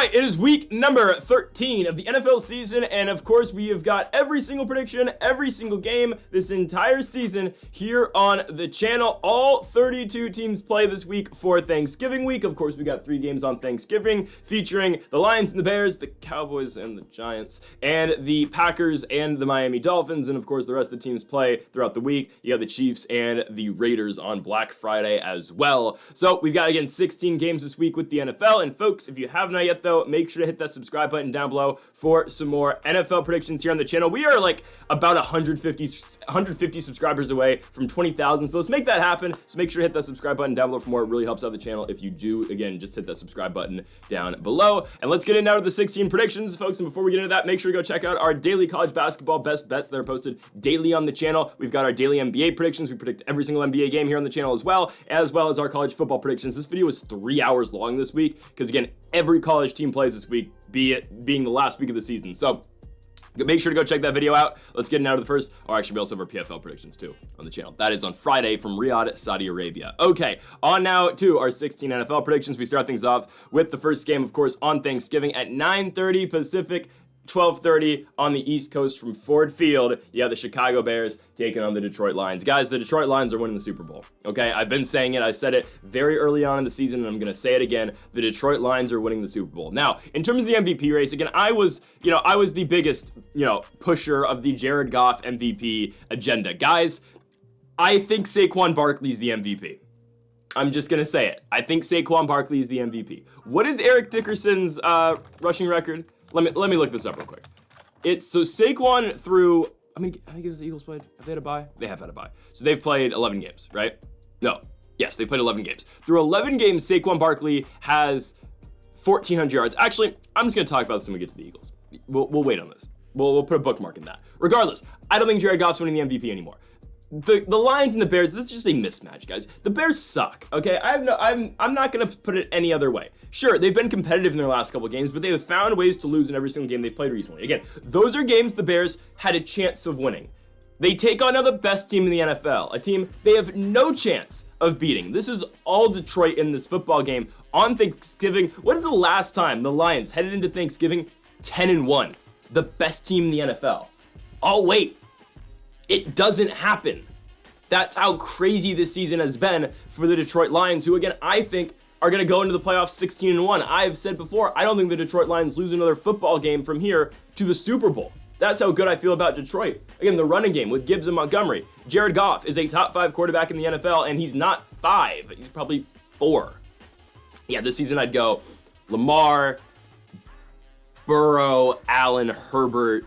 right, it is week number 13 of the NFL season, and of course we have got every single prediction, every single game this entire season here on the channel. All 32 teams play this week for Thanksgiving week. Of course, we got 3 games on Thanksgiving featuring the Lions and the Bears, the Cowboys and the Giants, and the Packers and the Miami Dolphins, and of course the rest of the teams play throughout the week. You have the Chiefs and the Raiders on Black Friday as well. So we've got, again, 16 games this week with the NFL, and folks, if you have not yet though, make sure to hit that subscribe button down below for some more NFL predictions here on the channel. We are like about 150 subscribers away from 20,000, so let's make that happen. So make sure to hit that subscribe button down below for more. It really helps out the channel if you do. Again, just hit that subscribe button down below, and let's get into now to the 16 predictions, folks. And before we get into that, make sure to go check out our daily college basketball best bets that are posted daily on the channel. We've got our daily NBA predictions. We predict every single NBA game here on the channel as well as our college football predictions. This video is 3 hours long this week because, again, every college team plays this week, be it being the last week of the season. So make sure to go check that video out. Let's get into the first. Or actually, we also have our PFL predictions too on the channel. That is on Friday from Riyadh, Saudi Arabia. Okay, on now to our 16 NFL predictions. We start things off with the first game, of course, on Thanksgiving at 9:30 Pacific, 12:30 on the East Coast from Ford Field. You have the Chicago Bears taking on the Detroit Lions. Guys, the Detroit Lions are winning the Super Bowl, okay? I've been saying it. I said it very early on in the season, and I'm going to say it again. The Detroit Lions are winning the Super Bowl. Now, in terms of the MVP race, again, I was the biggest, pusher of the Jared Goff MVP agenda. Guys, I think Saquon Barkley's the MVP. I'm just going to say it. I think Saquon Barkley is the MVP. What is Eric Dickerson's rushing record? Let me look this up real quick. So Saquon through, I think it was the Eagles played. Have they had a bye? They have had a bye. So they've played 11 games, right? No. Yes, they played 11 games. Through 11 games, Saquon Barkley has 1,400 yards. Actually, I'm just going to talk about this when we get to the Eagles. We'll wait on this. We'll put a bookmark in that. Regardless, I don't think Jared Goff's winning the MVP anymore. The Lions and the Bears, this is just a mismatch, guys. The Bears suck, okay? I'm not going to put it any other way. Sure, they've been competitive in their last couple games, but they have found ways to lose in every single game they've played recently. Again, those are games the Bears had a chance of winning. They take on now the best team in the NFL, a team they have no chance of beating. This is all Detroit in this football game on Thanksgiving. What is the last time the Lions headed into Thanksgiving 10-1? The best team in the NFL. Oh, wait. It doesn't happen. That's how crazy this season has been for the Detroit Lions, who, again, I think are going to go into the playoffs 16-1. I've said before, I don't think the Detroit Lions lose another football game from here to the Super Bowl. That's how good I feel about Detroit. Again, the running game with Gibbs and Montgomery. Jared Goff is a top 5 quarterback in the NFL, and he's not 5. He's probably 4. Yeah, this season I'd go Lamar, Burrow, Allen, Herbert,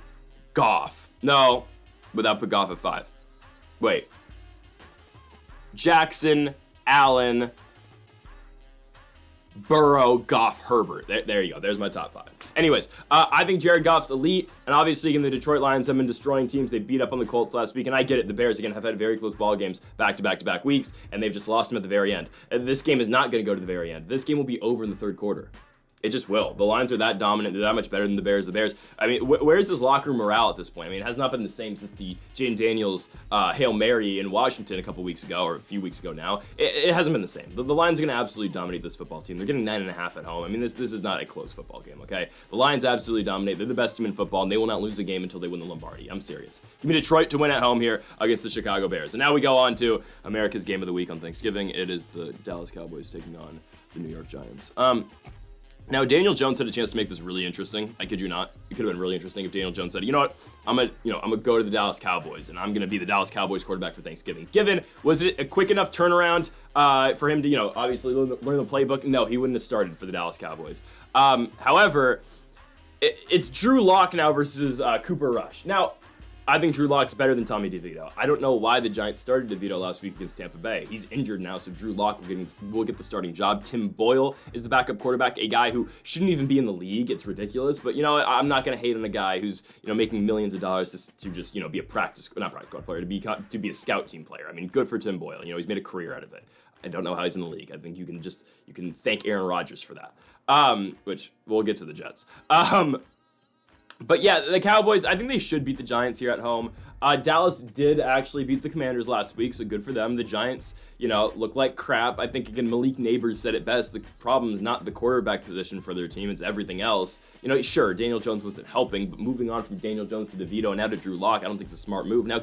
Goff. No. Without put Goff at 5. Wait. Jackson, Allen, Burrow, Goff, Herbert. There you go. There's my top 5. Anyways, I think Jared Goff's elite, and obviously, again, the Detroit Lions have been destroying teams. They beat up on the Colts last week, and I get it. The Bears, again, have had very close ball games back-to-back weeks, and they've just lost them at the very end. This game is not going to go to the very end. This game will be over in the third quarter. It just will. The Lions are that dominant. They're that much better than the Bears. The Bears, I mean, where's this locker room morale at this point? I mean, it has not been the same since the Jane Daniels Hail Mary in Washington a couple weeks ago, or a few weeks ago now. It hasn't been the same. The Lions are going to absolutely dominate this football team. They're getting 9.5 at home. I mean, this is not a close football game, okay? The Lions absolutely dominate. They're the best team in football, and they will not lose a game until they win the Lombardi. I'm serious. Give me Detroit to win at home here against the Chicago Bears. And now we go on to America's game of the week on Thanksgiving. It is the Dallas Cowboys taking on the New York Giants. Now, Daniel Jones had a chance to make this really interesting. I kid you not. It could have been really interesting if Daniel Jones said, you know what, I'm gonna go to the Dallas Cowboys, and I'm gonna be the Dallas Cowboys quarterback for Thanksgiving. Was it a quick enough turnaround for him to, obviously learn the playbook? No, he wouldn't have started for the Dallas Cowboys. However, it's Drew Lock now versus Cooper Rush. Now, I think Drew Lock's better than Tommy DeVito. I don't know why the Giants started DeVito last week against Tampa Bay. He's injured now, so Drew Lock will get the starting job. Tim Boyle is the backup quarterback, a guy who shouldn't even be in the league. It's ridiculous, but I'm not going to hate on a guy who's making millions of dollars to just be a not practice squad player, to be a scout team player. I mean, good for Tim Boyle. He's made a career out of it. I don't know how he's in the league. I think you can thank Aaron Rodgers for that. Which we'll get to the Jets. But yeah, the Cowboys, I think they should beat the Giants here at home. Dallas did actually beat the Commanders last week, so good for them. The Giants, look like crap. I think, again, Malik Neighbors said it best. The problem is not the quarterback position for their team. It's everything else. Sure, Daniel Jones wasn't helping, but moving on from Daniel Jones to DeVito and now to Drew Lock, I don't think it's a smart move. Now,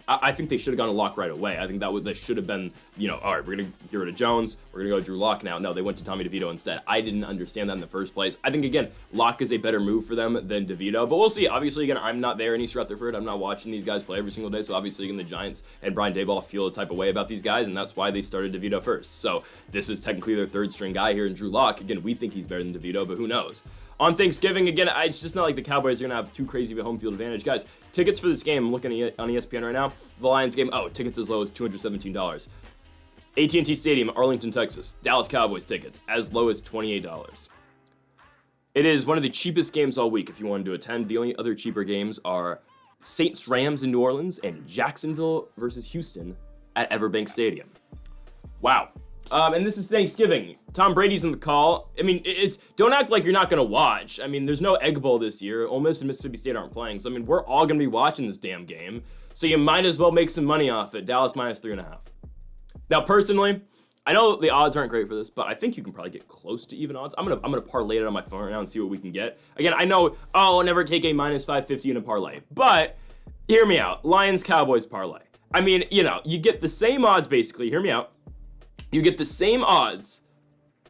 I think they should have gone to Lock right away. I think that should have been, all right, we're going to get rid of Jones. We're going to go Drew Lock now. No, they went to Tommy DeVito instead. I didn't understand that in the first place. I think, again, Lock is a better move for them than DeVito, but we'll see. Obviously, again, I'm not there in East Rutherford. I'm not watching these guys play every single day, so obviously, again, the Giants and Brian Daboll feel a type of way about these guys, and that's why they started DeVito first. So this is technically their third string guy here in Drew Lock. Again, we think he's better than DeVito, but who knows? On Thanksgiving, again, it's just not like the Cowboys are going to have too crazy of a home field advantage. Guys, tickets for this game, I'm looking on ESPN right now. The Lions game, tickets as low as $217. AT&T Stadium, Arlington, Texas. Dallas Cowboys tickets, as low as $28. It is one of the cheapest games all week if you wanted to attend. The only other cheaper games are Saints Rams in New Orleans and Jacksonville versus Houston at Everbank Stadium. Wow. And this is Thanksgiving. Tom Brady's in the call. I mean, don't act like you're not going to watch. I mean, there's no Egg Bowl this year. Ole Miss and Mississippi State aren't playing. So, I mean, we're all going to be watching this damn game. So you might as well make some money off it. Dallas minus 3.5. Now, personally, I know the odds aren't great for this, but I think you can probably get close to even odds. I'm gonna parlay it on my phone right now and see what we can get. Again, I know, I'll never take a minus 550 in a parlay, but hear me out. Lions Cowboys parlay. I mean, you get the same odds basically. Hear me out. You get the same odds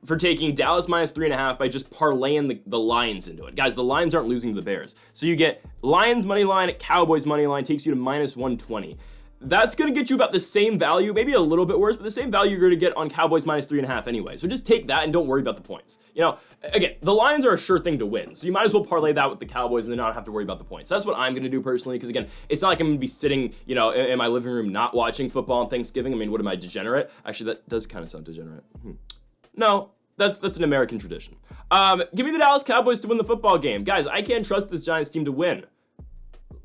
for taking Dallas minus 3.5 by just parlaying the Lions into it. Guys, the Lions aren't losing to the Bears. So you get Lions money line, Cowboys money line takes you to minus 120. That's going to get you about the same value, maybe a little bit worse, but the same value you're going to get on Cowboys minus 3.5 anyway. So just take that and don't worry about the points. Again, the Lions are a sure thing to win. So you might as well parlay that with the Cowboys and then not have to worry about the points. That's what I'm going to do personally, because again, it's not like I'm going to be sitting, in my living room not watching football on Thanksgiving. I mean, what am I, degenerate? Actually, that does kind of sound degenerate. No, that's an American tradition. Give me the Dallas Cowboys to win the football game. Guys, I can't trust this Giants team to win.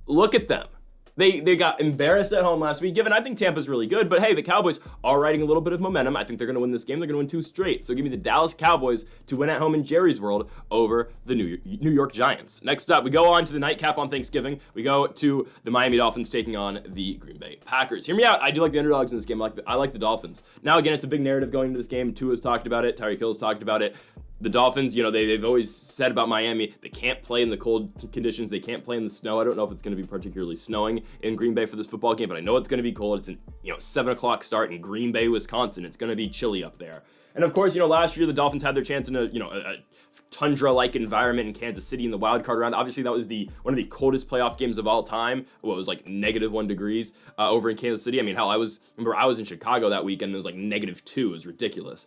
Look at them. They got embarrassed at home last week. Given I think Tampa's really good, but hey, the Cowboys are riding a little bit of momentum. I think they're going to win this game. They're going to win 2 straight. So give me the Dallas Cowboys to win at home in Jerry's World over the New York Giants. Next up, we go on to the nightcap on Thanksgiving. We go to the Miami Dolphins taking on the Green Bay Packers. Hear me out. I do like the underdogs in this game. I like the Dolphins. Now, again, it's a big narrative going into this game. Tua's talked about it. Tyreek Hill's talked about it. The Dolphins, they've always said about Miami, they can't play in the cold conditions. They can't play in the snow. I don't know if it's going to be particularly snowing in Green Bay for this football game, but I know it's going to be cold. It's an 7 o'clock start in Green Bay, Wisconsin. It's going to be chilly up there. And of course, last year the Dolphins had their chance in a tundra-like environment in Kansas City in the wild card round. Obviously, that was one of the coldest playoff games of all time. It was like -1 degrees over in Kansas City. I mean, hell, I was in Chicago that weekend. And it was like -2. It was ridiculous.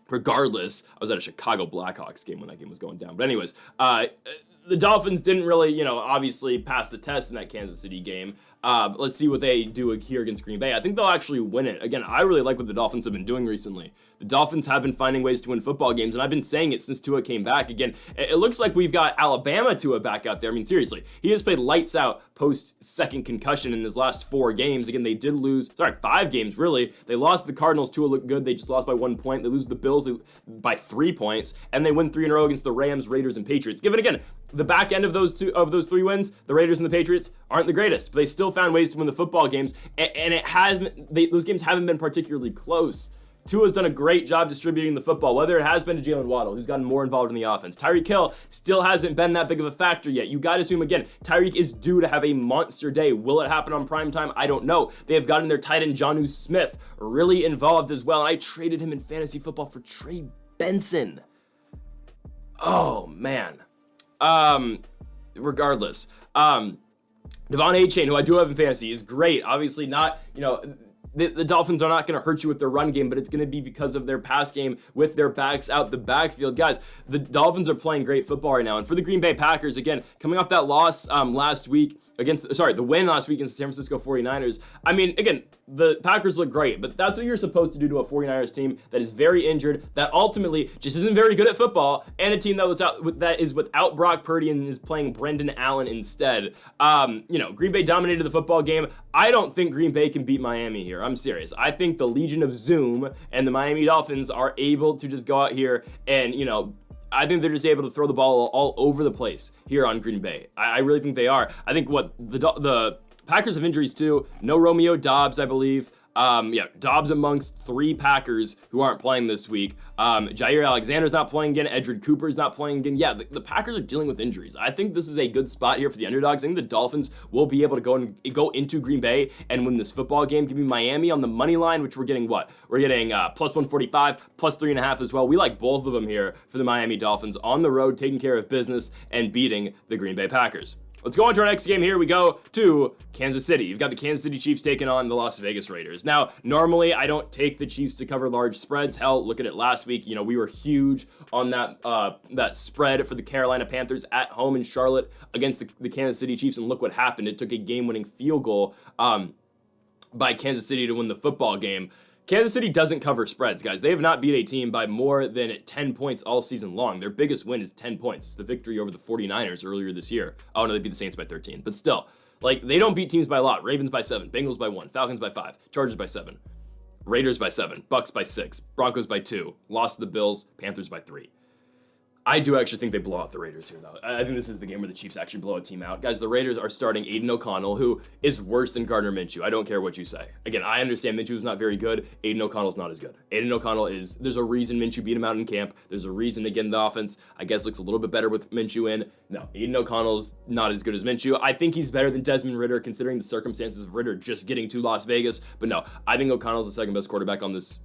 Regardless, I was at a Chicago Blackhawks game when that game was going down. But anyways, the Dolphins didn't really, obviously pass the test in that Kansas City game. Let's see what they do here against Green Bay. I think they'll actually win it. Again, I really like what the Dolphins have been doing recently. The Dolphins have been finding ways to win football games, and I've been saying it since Tua came back. Again, it looks like we've got Alabama Tua back out there. I mean, seriously, he has played lights out post-second concussion in his last 4 games. Again, they did lose, 5 games, really. They lost the Cardinals. Tua looked good. They just lost by 1 point. They lose the Bills by 3 points, and they win 3 in a row against the Rams, Raiders, and Patriots. Given, again, the back end of those 3 wins, the Raiders and the Patriots aren't the greatest, but they still found ways to win the football games, and those games haven't been particularly close. Tua's done a great job distributing the football, whether it has been to Jalen Waddle, who's gotten more involved in the offense. Tyreek Hill still hasn't been that big of a factor yet. You got to assume, again, Tyreek is due to have a monster day. Will it happen on primetime? I don't know. They have gotten their tight end, Jonnu Smith, really involved as well, and I traded him in fantasy football for Trey Benson. Oh, man. Regardless. Devon A-Chain, who I do have in fantasy, is great. Obviously not, the Dolphins are not going to hurt you with their run game, but it's going to be because of their pass game with their backs out the backfield. Guys, the Dolphins are playing great football right now. And for the Green Bay Packers, again, coming off that loss last week the win last week against the San Francisco 49ers. I mean, again, the Packers look great, but that's what you're supposed to do to a 49ers team that is very injured, that ultimately just isn't very good at football, and a team that is without Brock Purdy and is playing Brendan Allen instead. Green Bay dominated the football game. I don't think Green Bay can beat Miami here. I'm serious. I think the Legion of Zoom and the Miami Dolphins are able to just go out here and, I think they're just able to throw the ball all over the place here on Green Bay. I really think they are. I think what the Packers have injuries too. No Romeo Doubs, I believe. Dobbs amongst 3 Packers who aren't playing this week. Jair Alexander's not playing again. Edgerrin Cooper's not playing again. Yeah, the Packers are dealing with injuries. I think this is a good spot here for the underdogs. I think the Dolphins will be able to go into Green Bay and win this football game. Give me Miami on the money line, which we're getting what? We're getting plus 145, plus 3.5 as well. We like both of them here for the Miami Dolphins on the road, taking care of business and beating the Green Bay Packers. Let's go on to our next game here. We go to Kansas City. You've got the Kansas City Chiefs taking on the Las Vegas Raiders. Now, normally I don't take the Chiefs to cover large spreads. Hell, look at it last week. You know, we were huge on that spread for the Carolina Panthers at home in Charlotte against the Kansas City Chiefs, and look what happened. It took a game-winning field goal by Kansas City to win the football game. Kansas City doesn't cover spreads, guys. They have not beat a team by more than 10 points all season long. Their biggest win is 10 points. It's the victory over the 49ers earlier this year. Oh, no, they beat the Saints by 13. But still, like, they don't beat teams by a lot. Ravens by 7, Bengals by 1, Falcons by 5, Chargers by 7, Raiders by 7, Bucks by 6, Broncos by 2, lost to the Bills, Panthers by 3. I do actually think they blow out the Raiders here, though. I think this is the game where the Chiefs actually blow a team out. Guys, the Raiders are starting Aiden O'Connell, who is worse than Gardner Minshew. I don't care what you say. Again, I understand Minshew is not very good. Aiden O'Connell's not as good. Aiden O'Connell is, there's a reason Minshew beat him out in camp. There's a reason, again, the offense, I guess, looks a little bit better with Minshew in. No, Aiden O'Connell's not as good as Minshew. I think he's better than Desmond Ridder, considering the circumstances of Ridder just getting to Las Vegas. But no, I think O'Connell's the second best quarterback on this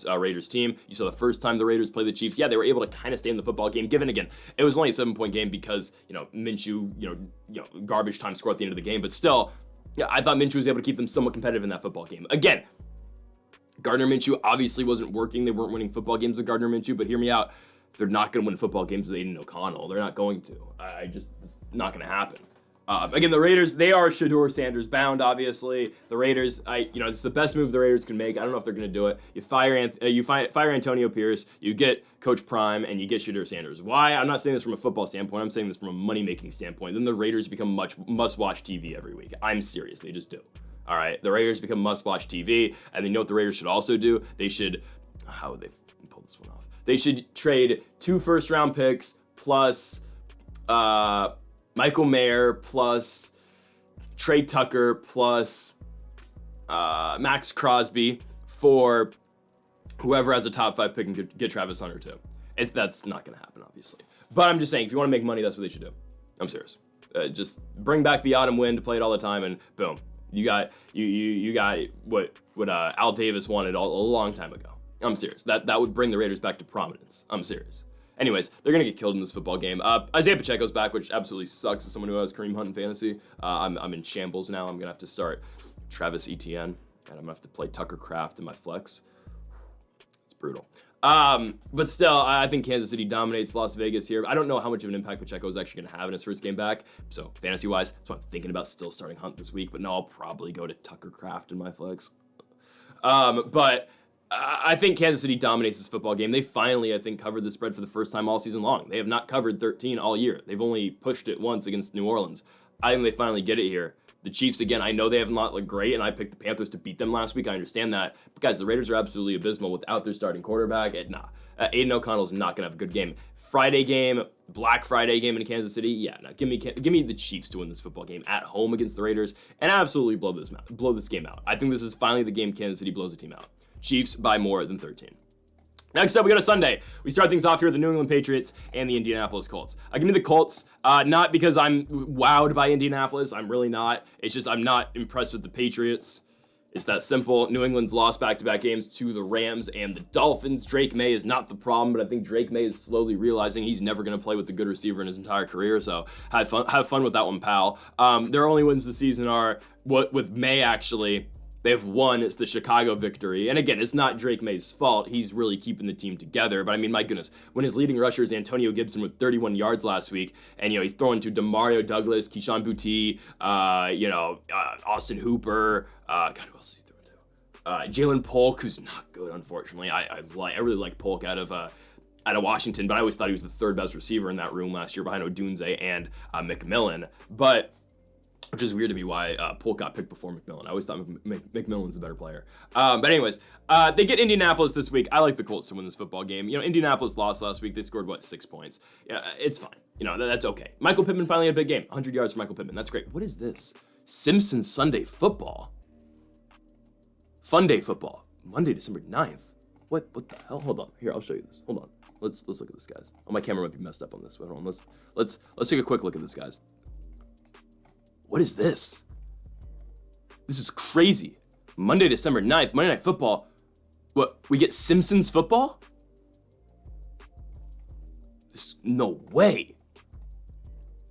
Raiders team. You saw the first time the Raiders played the Chiefs. Yeah, they were able to kind of stay in the football game, given, again, it was only a 7-point game because, Minshew, garbage time score at the end of the game. But still, yeah, I thought Minshew was able to keep them somewhat competitive in that football game. Again, Gardner Minshew obviously wasn't working. They weren't winning football games with Gardner Minshew, but hear me out. They're not going to win football games with Aiden O'Connell. They're not going to. It's not going to happen. Again, the Raiders, they are Shedeur Sanders bound, obviously. The Raiders, it's the best move the Raiders can make. I don't know if they're going to do it. You fire Antonio Pierce, you get Coach Prime, and you get Shedeur Sanders. Why? I'm not saying this from a football standpoint. I'm saying this from a money-making standpoint. Then the Raiders become must-watch TV every week. I'm serious. They just do. All right? The Raiders become must-watch TV, and you know what the Raiders should also do? They should, how would they pull this one off? They should trade 2 first-round picks plus Michael Mayer plus Trey Tucker plus Max Crosby for whoever has a top 5 pick and get Travis Hunter too. That's not going to happen, obviously. But I'm just saying, if you want to make money, that's what they should do. I'm serious. Just bring back the autumn wind, play it all the time, and boom, you got what Al Davis wanted a long time ago. I'm serious. That would bring the Raiders back to prominence. I'm serious. Anyways, they're going to get killed in this football game. Isaiah Pacheco's back, which absolutely sucks as someone who has Kareem Hunt in fantasy. I'm in shambles now. I'm going to have to start Travis Etienne, and I'm going to have to play Tucker Kraft in my flex. It's brutal. But still, I think Kansas City dominates Las Vegas here. I don't know how much of an impact Pacheco is actually going to have in his first game back. So fantasy-wise, that's what I'm thinking about, still starting Hunt this week. But no, I'll probably go to Tucker Kraft in my flex. But I think Kansas City dominates this football game. They finally, I think, covered the spread for the first time all season long. They have not covered 13 all year. They've only pushed it once against New Orleans. I think they finally get it here. The Chiefs, again, I know they have not looked great, and I picked the Panthers to beat them last week. I understand that. But, guys, the Raiders are absolutely abysmal without their starting quarterback. Aiden O'Connell's not going to have a good game. Friday game, Black Friday game in Kansas City, yeah, no, give me the Chiefs to win this football game at home against the Raiders and absolutely blow this game out. I think this is finally the game Kansas City blows the team out. Chiefs by more than 13. Next up, we go to Sunday. We start things off here with the New England Patriots and the Indianapolis Colts. Give me the Colts, not because I'm wowed by Indianapolis. I'm really not. It's just I'm not impressed with the Patriots. It's that simple. New England's lost back-to-back games to the Rams and the Dolphins. Drake May is not the problem, but I think Drake May is slowly realizing he's never going to play with a good receiver in his entire career. So have fun with that one, pal. Their only wins this season are with May actually. They've won. It's the Chicago victory. And again, it's not Drake May's fault. He's really keeping the team together. But I mean, my goodness, when his leading rusher is Antonio Gibson with 31 yards last week, and he's throwing to Demario Douglas, Keyshawn Boutte, Austin Hooper, God, who else is he throwing to? Jalen Polk, who's not good, unfortunately. I really like Polk out of Washington, but I always thought he was the third best receiver in that room last year behind Odunze and McMillan. But which is weird to me why Polk got picked before McMillan. I always thought McMillan's a better player. But anyways, they get Indianapolis this week. I like the Colts to win this football game. Indianapolis lost last week. They scored, 6 points? Yeah, it's fine. That's okay. Michael Pittman finally had a big game. 100 yards for Michael Pittman. That's great. What is this? Simpsons Sunday Football? Fun Day Football. Monday, December 9th. What the hell? Hold on. Here, I'll show you this. Hold on. Let's look at this, guys. Oh, my camera might be messed up on this. Hold on. Let's take a quick look at this, guys. What is this? This is crazy. Monday, December 9th, Monday Night Football. What, we get Simpsons football? No way.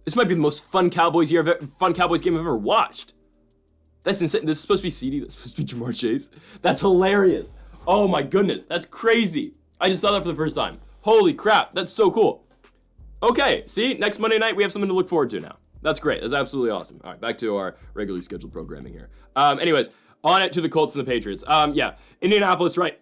This might be the most fun Cowboys game I've ever watched. That's insane. This is supposed to be CD. That's supposed to be Jamar Chase. That's hilarious. Oh my goodness. That's crazy. I just saw that for the first time. Holy crap. That's so cool. Okay. See, next Monday night, we have something to look forward to now. That's great. That's absolutely awesome. All right, back to our regularly scheduled programming here. Anyways, on it to the Colts and the Patriots. Indianapolis, right?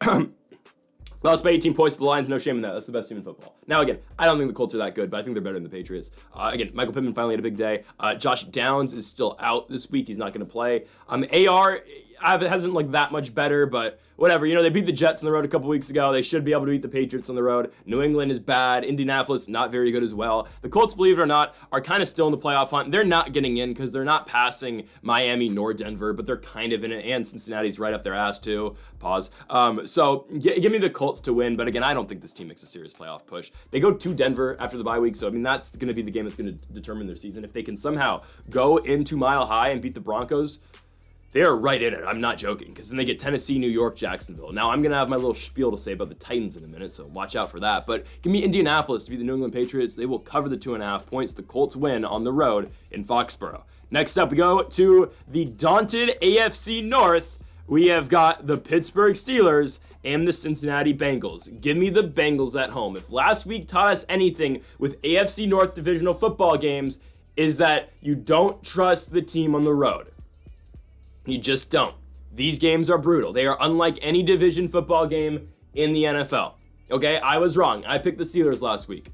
Lost by 18 points to the Lions. No shame in that. That's the best team in football. Now, again, I don't think the Colts are that good, but I think they're better than the Patriots. Again, Michael Pittman finally had a big day. Josh Downs is still out this week. He's not going to play. AR hasn't looked that much better, but whatever. They beat the Jets on the road a couple weeks ago. They should be able to beat the Patriots on the road. New England is bad. Indianapolis, not very good as well. The Colts, believe it or not, are kind of still in the playoff hunt. They're not getting in because they're not passing Miami nor Denver, but they're kind of in it, and Cincinnati's right up their ass too. Pause. So give me the Colts to win, but again, I don't think this team makes a serious playoff push. They go to Denver after the bye week, so that's going to be the game that's going to determine their season. If they can somehow go into Mile High and beat the Broncos, they are right in it. I'm not joking, because then they get Tennessee, New York, Jacksonville. Now, I'm going to have my little spiel to say about the Titans in a minute, so watch out for that. But give me Indianapolis to beat the New England Patriots. They will cover the 2.5 points. The Colts win on the road in Foxborough. Next up, we go to the daunted AFC North. We have got the Pittsburgh Steelers and the Cincinnati Bengals. Give me the Bengals at home. If last week taught us anything with AFC North divisional football games, is that you don't trust the team on the road. You just don't. These games are brutal. They are unlike any division football game in the NFL. Okay, I was wrong. I picked the Steelers last week.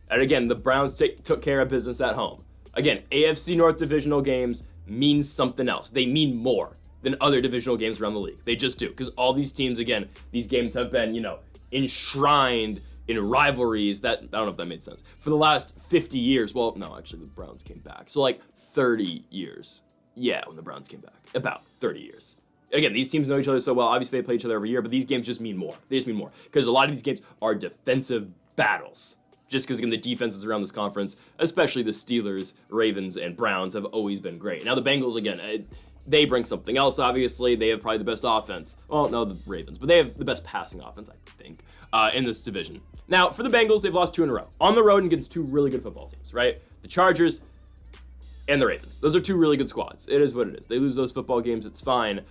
And again, the Browns took care of business at home. Again, AFC North divisional games mean something else. They mean more than other divisional games around the league. They just do. Because all these teams, again, these games have been, enshrined in rivalries that, I don't know if that made sense, for the last 50 years. Well, no, actually, the Browns came back. So 30 years. Yeah, when the Browns came back. About 30 years. Again, these teams know each other so well. Obviously, they play each other every year, but these games just mean more. They just mean more. Because a lot of these games are defensive battles. Just because, again, the defenses around this conference, especially the Steelers, Ravens, and Browns, have always been great. Now, the Bengals, again, they bring something else, obviously. They have probably the best offense. Well, no, the Ravens. But they have the best passing offense, I think, in this division. Now, for the Bengals, they've lost 2 in a row. On the road against 2 really good football teams, right? The Chargers and the Ravens. Those are 2 really good squads. It is what it is. They lose those football games. It's fine.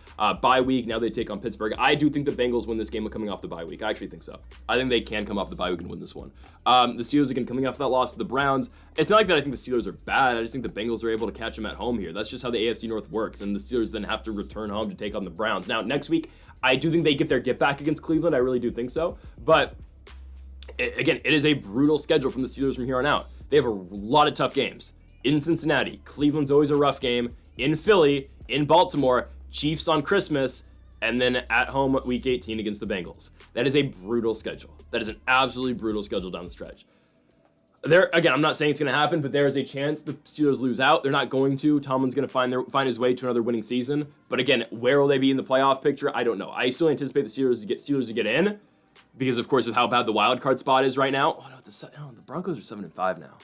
Bye week. Now they take on Pittsburgh. I do think the Bengals win this game coming off the bye week. I actually think so. I think they can come off the bye week and win this one. The Steelers, again, coming off that loss to the Browns. It's not like that I think the Steelers are bad. I just think the Bengals are able to catch them at home here. That's just how the AFC North works. And the Steelers then have to return home to take on the Browns. Now, next week, I do think they get their get back against Cleveland. I really do think so. But again, it is a brutal schedule from the Steelers from here on out. They have a lot of tough games. In Cincinnati, Cleveland's always a rough game. In Philly, in Baltimore, Chiefs on Christmas, and then at home week 18 against the Bengals. That is a brutal schedule. That is an absolutely brutal schedule down the stretch. Again, I'm not saying it's going to happen, but there is a chance the Steelers lose out. They're not going to. Tomlin's going to find his way to another winning season. But again, where will they be in the playoff picture? I don't know. I still anticipate the Steelers to get in because, of course, of how bad the wild card spot is right now. Oh, no, the Broncos are 7-5 now.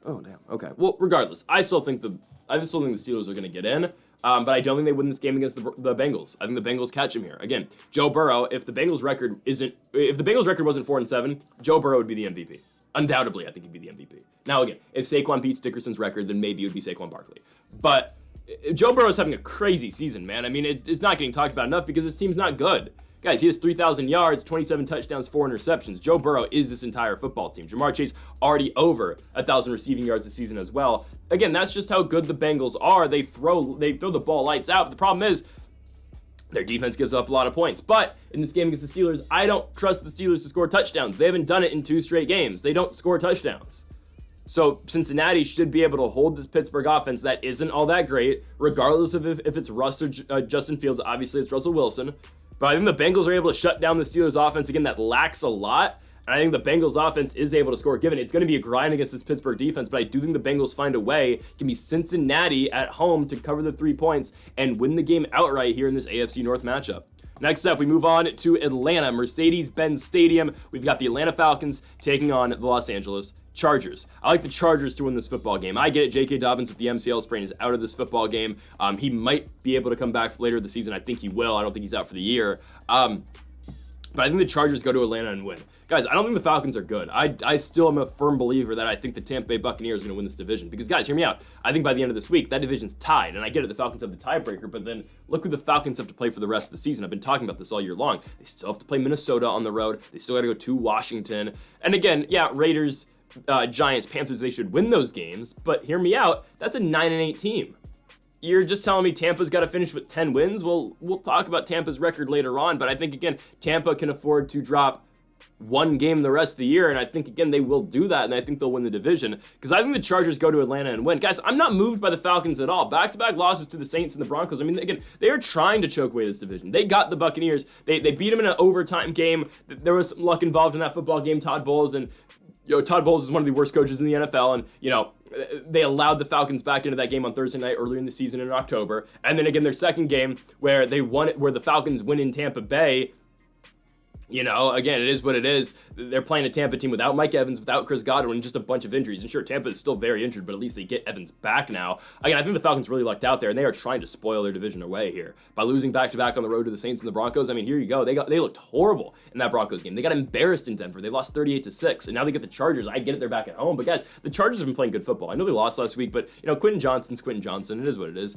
Oh, damn. Okay. Well, regardless, I still think the Steelers are going to get in, but I don't think they win this game against the Bengals. I think the Bengals catch him here. Again, Joe Burrow, if the Bengals record wasn't 4-7, Joe Burrow would be the MVP. Undoubtedly, I think he'd be the MVP. Now, again, if Saquon beats Dickerson's record, then maybe it would be Saquon Barkley. But Joe Burrow's having a crazy season, man. I mean, it's not getting talked about enough because his team's not good. Guys, he has 3,000 yards, 27 touchdowns, 4 interceptions. Joe Burrow is this entire football team. Jamar Chase already over 1,000 receiving yards this season as well. Again, that's just how good the Bengals are. They throw the ball lights out. The problem is their defense gives up a lot of points. But in this game against the Steelers, I don't trust the Steelers to score touchdowns. They haven't done it in 2 straight games. They don't score touchdowns. So Cincinnati should be able to hold this Pittsburgh offense that isn't all that great, regardless of if it's Russ or Justin Fields. Obviously, it's Russell Wilson. But I think the Bengals are able to shut down the Steelers offense, again, that lacks a lot. And I think the Bengals offense is able to score, given it's going to be a grind against this Pittsburgh defense, but I do think the Bengals find a way. It can be Cincinnati at home to cover the 3 points and win the game outright here in this AFC North matchup. Next up, we move on to Atlanta, Mercedes-Benz Stadium. We've got the Atlanta Falcons taking on the Los Angeles Chargers. I like the Chargers to win this football game. I get it, J.K. Dobbins with the MCL sprain is out of this football game. He might be able to come back later this season. I think he will. I don't think he's out for the year. But I think the Chargers go to Atlanta and win. Guys, I don't think the Falcons are good. I still am a firm believer that I think the Tampa Bay Buccaneers are going to win this division. Because, guys, hear me out. I think by the end of this week, that division's tied. And I get it, the Falcons have the tiebreaker. But then look who the Falcons have to play for the rest of the season. I've been talking about this all year long. They still have to play Minnesota on the road. They still got to go to Washington. And again, yeah, Raiders, Giants, Panthers, they should win those games. But hear me out. That's a 9-8 team. You're just telling me Tampa's got to finish with 10 wins? Well, we'll talk about Tampa's record later on, but I think, again, Tampa can afford to drop one game the rest of the year, and I think, again, they will do that, and I think they'll win the division, because I think the Chargers go to Atlanta and win. Guys, I'm not moved by the Falcons at all. Back-to-back losses to the Saints and the Broncos. I mean, again, they are trying to choke away this division. They got the Buccaneers. They beat them in an overtime game. There was some luck involved in that football game. Todd Bowles is one of the worst coaches in the NFL, and, they allowed the Falcons back into that game on Thursday night earlier in the season in October. And then again, their second game where they won it, where the Falcons win in Tampa Bay. Again, it is what it is. They're playing a Tampa team without Mike Evans, without Chris Godwin, just a bunch of injuries. And sure, Tampa is still very injured, but at least they get Evans back now. Again, I think the Falcons really lucked out there, and they are trying to spoil their division away here by losing back-to-back on the road to the Saints and the Broncos. I mean, here you go. They looked horrible in that Broncos game. They got embarrassed in Denver. They lost 38-6, and now they get the Chargers. I get it, they're back at home, but guys, the Chargers have been playing good football. I know they lost last week, but Quentin Johnson's Quentin Johnson. It is what it is.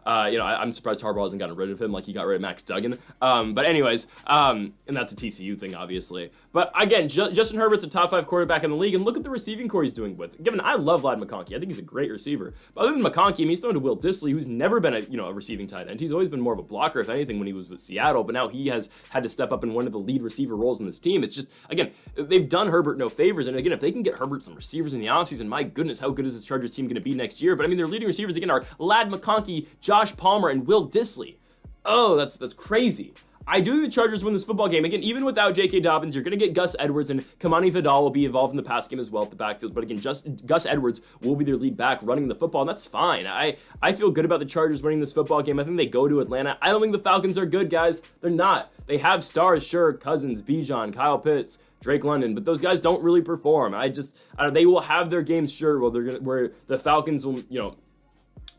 I'm surprised Harbaugh hasn't gotten rid of him like he got rid of Max Duggan. But anyways, and that's a TCU thing, obviously. But again, Justin Herbert's a top 5 quarterback in the league, and look at the receiving core he's doing with. Given I love Ladd McConkey, I think he's a great receiver. But other than McConkey, he's thrown to Will Dissly, who's never been a receiving tight end. He's always been more of a blocker, if anything, when he was with Seattle. But now he has had to step up in one of the lead receiver roles in this team. It's just, again, they've done Herbert no favors. And again, if they can get Herbert some receivers in the offseason, my goodness, how good is this Chargers team going to be next year? But I mean, their leading receivers again are Ladd McConkey, Josh Palmer, and Will Dissly. Oh, that's crazy. I do think the Chargers win this football game. Again, even without J.K. Dobbins, you're going to get Gus Edwards, and Kamani Vidal will be involved in the pass game as well at the backfield. But again, Gus Edwards will be their lead back running the football, and that's fine. I feel good about the Chargers winning this football game. I think they go to Atlanta. I don't think the Falcons are good, guys. They're not. They have stars, sure, Cousins, Bijan, Kyle Pitts, Drake London, but those guys don't really perform. They will have their games, sure, where the Falcons will,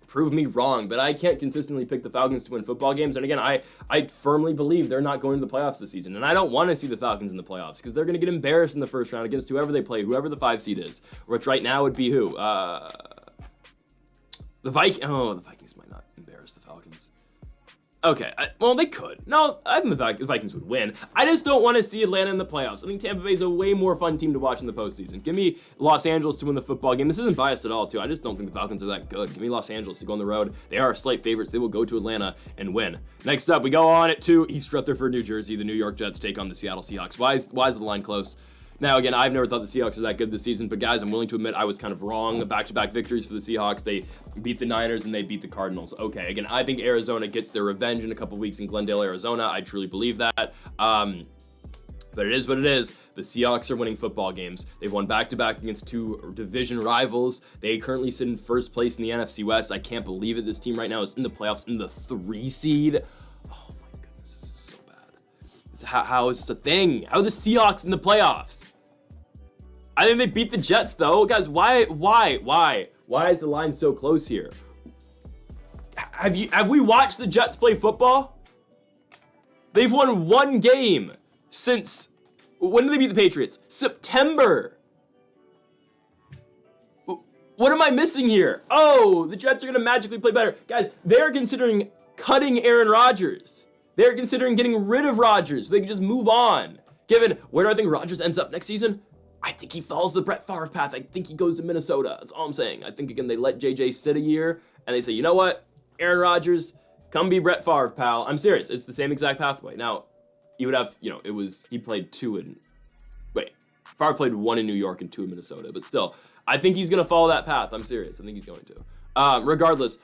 prove me wrong, but I can't consistently pick the Falcons to win football games. And again, I firmly believe they're not going to the playoffs this season. And I don't want to see the Falcons in the playoffs because they're going to get embarrassed in the first round against whoever they play, whoever the 5 seed is, which right now would be who? The Vikings. Oh, the Vikings might not embarrass the Falcons. Okay, well, they could. No, I think the Vikings would win. I just don't want to see Atlanta in the playoffs. I think Tampa Bay is a way more fun team to watch in the postseason. Give me Los Angeles to win the football game. This isn't biased at all, too. I just don't think the Falcons are that good. Give me Los Angeles to go on the road. They are slight favorites. They will go to Atlanta and win. Next up, we go on to East Rutherford, New Jersey. The New York Jets take on the Seattle Seahawks. Why is the line close? Now, again, I've never thought the Seahawks were that good this season, but guys, I'm willing to admit I was kind of wrong. The back-to-back victories for the Seahawks. They beat the Niners and they beat the Cardinals. Okay, again, I think Arizona gets their revenge in a couple weeks in Glendale, Arizona. I truly believe that. But it is what it is. The Seahawks are winning football games. They've won back-to-back against 2 division rivals. They currently sit in first place in the NFC West. I can't believe it. This team right now is in the playoffs in the 3 seed. Oh my goodness, this is so bad. How is this a thing? How are the Seahawks in the playoffs? I think they beat the Jets, though. Guys, why is the line so close here? Have we watched the Jets play football? They've won 1 game since, when did they beat the Patriots? September. What am I missing here? Oh, the Jets are going to magically play better. Guys, they're considering cutting Aaron Rodgers. They're considering getting rid of Rodgers so they can just move on. Given where do I think Rodgers ends up next season? I think he follows the Brett Favre path. I think he goes to Minnesota. That's all I'm saying. I think, again, they let JJ sit a year, and they say, you know what? Aaron Rodgers, come be Brett Favre, pal. I'm serious. It's the same exact pathway. Now, you would have, he played Favre played 1 in New York and 2 in Minnesota, but still, I think he's going to follow that path. I'm serious. I think he's going to. Regardless,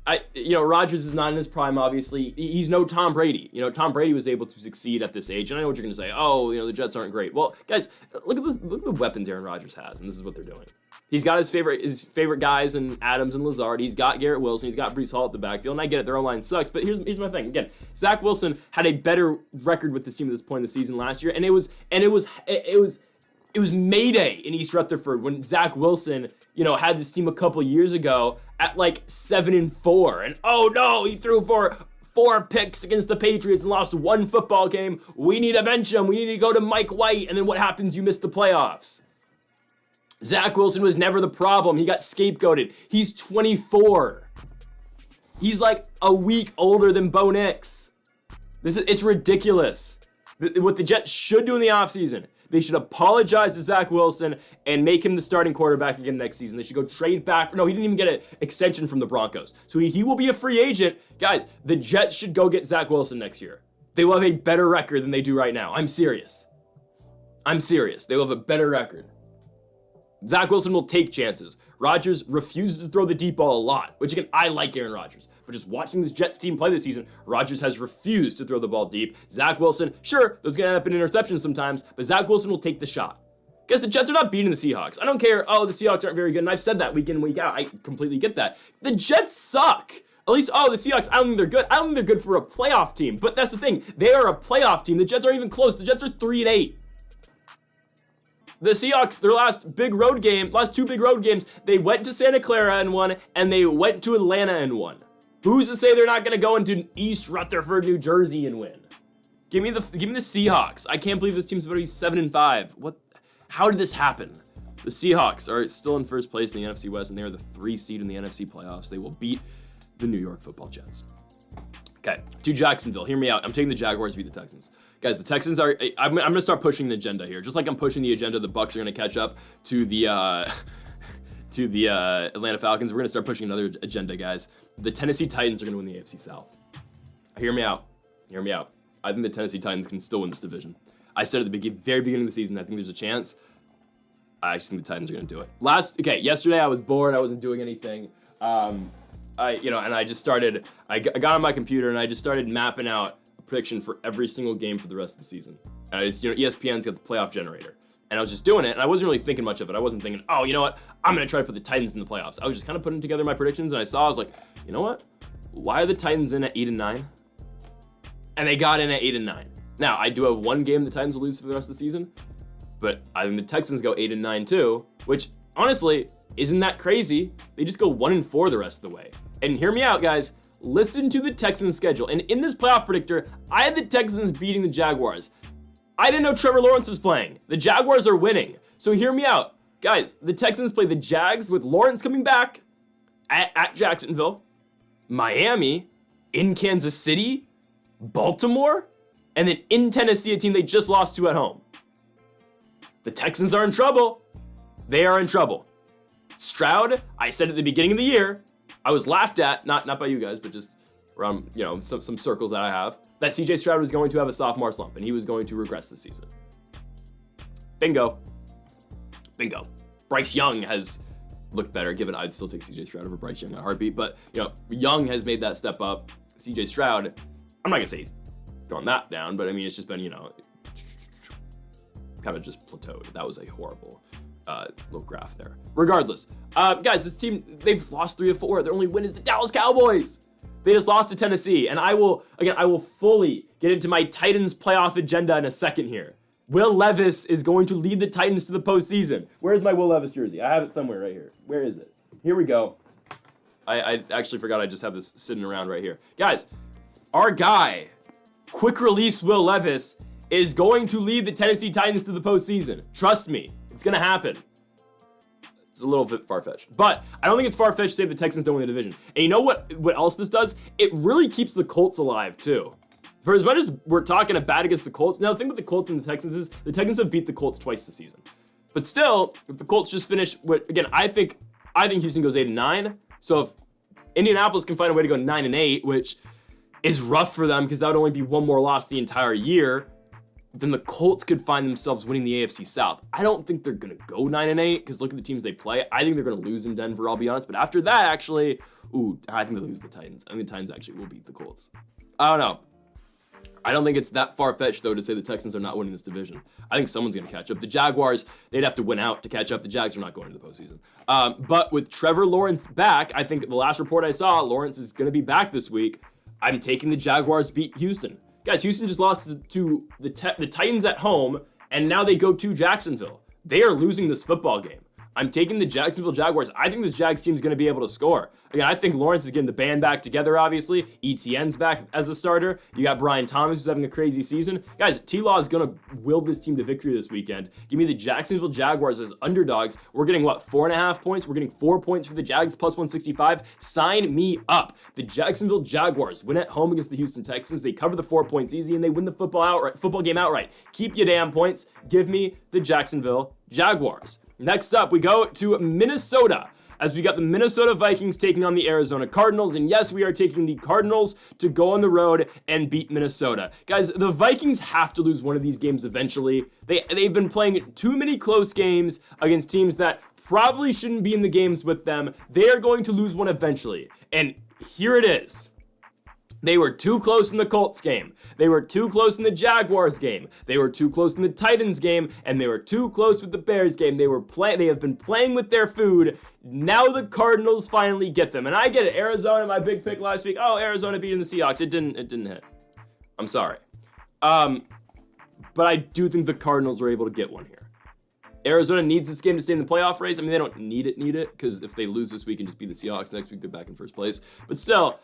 Rodgers is not in his prime, obviously. He's no Tom Brady. Tom Brady was able to succeed at this age, and I know what you're going to say. Oh, the Jets aren't great. Well, guys, look at the weapons Aaron Rodgers has, and this is what they're doing. He's got his favorite guys in Adams and Lazard. He's got Garrett Wilson. He's got Breece Hall at the backfield, and I get it. Their O-line sucks, but here's my thing. Again, Zach Wilson had a better record with this team at this point in the season last year, and it was Mayday in East Rutherford when Zach Wilson, had this team a couple years ago at like 7-4, and oh no, he threw for 4 picks against the Patriots and lost 1 football game. We need to bench him. We need to go to Mike White, and then what happens? You miss the playoffs. Zach Wilson was never the problem. He got scapegoated. He's 24. He's like a week older than Bo Nix. It's ridiculous. What the Jets should do in the offseason, they should apologize to Zach Wilson and make him the starting quarterback again next season. They should go trade back. No, he didn't even get an extension from the Broncos. So he will be a free agent. Guys, the Jets should go get Zach Wilson next year. They will have a better record than they do right now. I'm serious. They will have a better record. Zach Wilson will take chances. Rodgers refuses to throw the deep ball a lot, which again, I like Aaron Rodgers. But just watching this Jets team play this season, Rodgers has refused to throw the ball deep. Zach Wilson, sure, those going to end up in interceptions sometimes, but Zach Wilson will take the shot. Guys, the Jets are not beating the Seahawks. I don't care, the Seahawks aren't very good, and I've said that week in and week out. I completely get that. The Jets suck. At least, the Seahawks, I don't think they're good. I don't think they're good for a playoff team, but that's the thing. They are a playoff team. The Jets aren't even close. The Jets are 3-8. The Seahawks, their last 2 big road games, they went to Santa Clara and won, and they went to Atlanta and won. Who's to say they're not going to go into East Rutherford, New Jersey and win? Give me the Seahawks. I can't believe this team's about to be 7-5. What? How did this happen? The Seahawks are still in first place in the NFC West, and they are the 3 seed in the NFC playoffs. They will beat the New York Football Jets. Okay, to Jacksonville. Hear me out. I'm taking the Jaguars to beat the Texans. Guys, the Texans are... I'm going to start pushing the agenda here. Just like I'm pushing the agenda, the Bucs are going to catch up to the Atlanta Falcons. We're going to start pushing another agenda, guys. The Tennessee Titans are going to win the AFC South. Hear me out. I think the Tennessee Titans can still win this division. I said at the very beginning of the season, I think there's a chance. I just think the Titans are going to do it. Yesterday I was bored. I wasn't doing anything. I got on my computer and I just started mapping out a prediction for every single game for the rest of the season. And ESPN's got the playoff generator. And I was just doing it, and I wasn't really thinking much of it. I wasn't thinking, you know what? I'm going to try to put the Titans in the playoffs. I was just kind of putting together my predictions, and I was like, you know what? Why are the Titans in at 8-9? And they got in at 8-9. Now, I do have one game the Titans will lose for the rest of the season, but I think the Texans go 8-9 too, which, honestly, isn't that crazy. They just go 1-4 the rest of the way. And hear me out, guys. Listen to the Texans' schedule. And in this playoff predictor, I had the Texans beating the Jaguars. I didn't know Trevor Lawrence was playing. The Jaguars are winning. So hear me out. Guys, the Texans play the Jags with Lawrence coming back at Jacksonville, Miami, in Kansas City, Baltimore, and then in Tennessee, a team they just lost to at home. The Texans are in trouble. They are in trouble. Stroud, I said at the beginning of the year, I was laughed at, not by you guys, but just around, some circles that I have, that CJ Stroud was going to have a sophomore slump and he was going to regress this season. Bingo. Bryce Young has looked better, given I'd still take CJ Stroud over Bryce Young in a heartbeat, but, Young has made that step up. CJ Stroud, I'm not going to say he's gone that down, but I mean, it's just been, kind of just plateaued. That was a horrible little graph there. Regardless, guys, this team, they've lost 3 of 4. Their only win is the Dallas Cowboys. They just lost to Tennessee, and I will fully get into my Titans playoff agenda in a second here. Will Levis is going to lead the Titans to the postseason. Where's my Will Levis jersey? I have it somewhere right here. Where is it? Here we go. I actually forgot I just have this sitting around right here. Guys, our guy, quick release Will Levis, is going to lead the Tennessee Titans to the postseason. Trust me, it's going to happen. It's a little bit far-fetched, but I don't think it's far-fetched to say the Texans don't win the division. And you know what else this does? It really keeps the Colts alive, too. For as much as we're talking bad against the Colts, now the thing with the Colts and the Texans is the Texans have beat the Colts twice this season. But still, if the Colts just finish with, again, I think Houston goes 8-9. So if Indianapolis can find a way to go 9-8, which is rough for them because that would only be one more loss the entire year, then the Colts could find themselves winning the AFC South. I don't think they're going to go 9-8 because look at the teams they play. I think they're going to lose in Denver, I'll be honest. But after that, actually, I think they lose the Titans. I think the Titans actually will beat the Colts. I don't know. I don't think it's that far-fetched, though, to say the Texans are not winning this division. I think someone's going to catch up. The Jaguars, they'd have to win out to catch up. The Jags are not going to the postseason. But with Trevor Lawrence back, I think the last report I saw, Lawrence is going to be back this week. I'm taking the Jaguars beat Houston. Guys, Houston just lost to the Titans at home, and now they go to Jacksonville. They are losing this football game. I'm taking the Jacksonville Jaguars. I think this Jags team is going to be able to score. Again, I think Lawrence is getting the band back together, obviously. ETN's back as a starter. You got Brian Thomas, who's having a crazy season. Guys, T-Law is going to will this team to victory this weekend. Give me the Jacksonville Jaguars as underdogs. We're getting, 4.5 points? We're getting 4 points for the Jags, plus 165. Sign me up. The Jacksonville Jaguars win at home against the Houston Texans. They cover the 4 points easy, and they win the football game outright. Keep your damn points. Give me the Jacksonville Jaguars. Next up, we go to Minnesota, as we got the Minnesota Vikings taking on the Arizona Cardinals. And yes, we are taking the Cardinals to go on the road and beat Minnesota. Guys, the Vikings have to lose one of these games eventually. They've been playing too many close games against teams that probably shouldn't be in the games with them. They are going to lose one eventually. And here it is. They were too close in the Colts game. They were too close in the Jaguars game. They were too close in the Titans game, and they were too close with the Bears game. They have been playing with their food. Now the Cardinals finally get them. And I get it. Arizona, my big pick last week. Oh, Arizona beating the Seahawks. It didn't hit. I'm sorry. But I do think the Cardinals are able to get one here. Arizona needs this game to stay in the playoff race. I mean, they don't need it, because if they lose this week and just beat the Seahawks next week, they're back in first place. But still,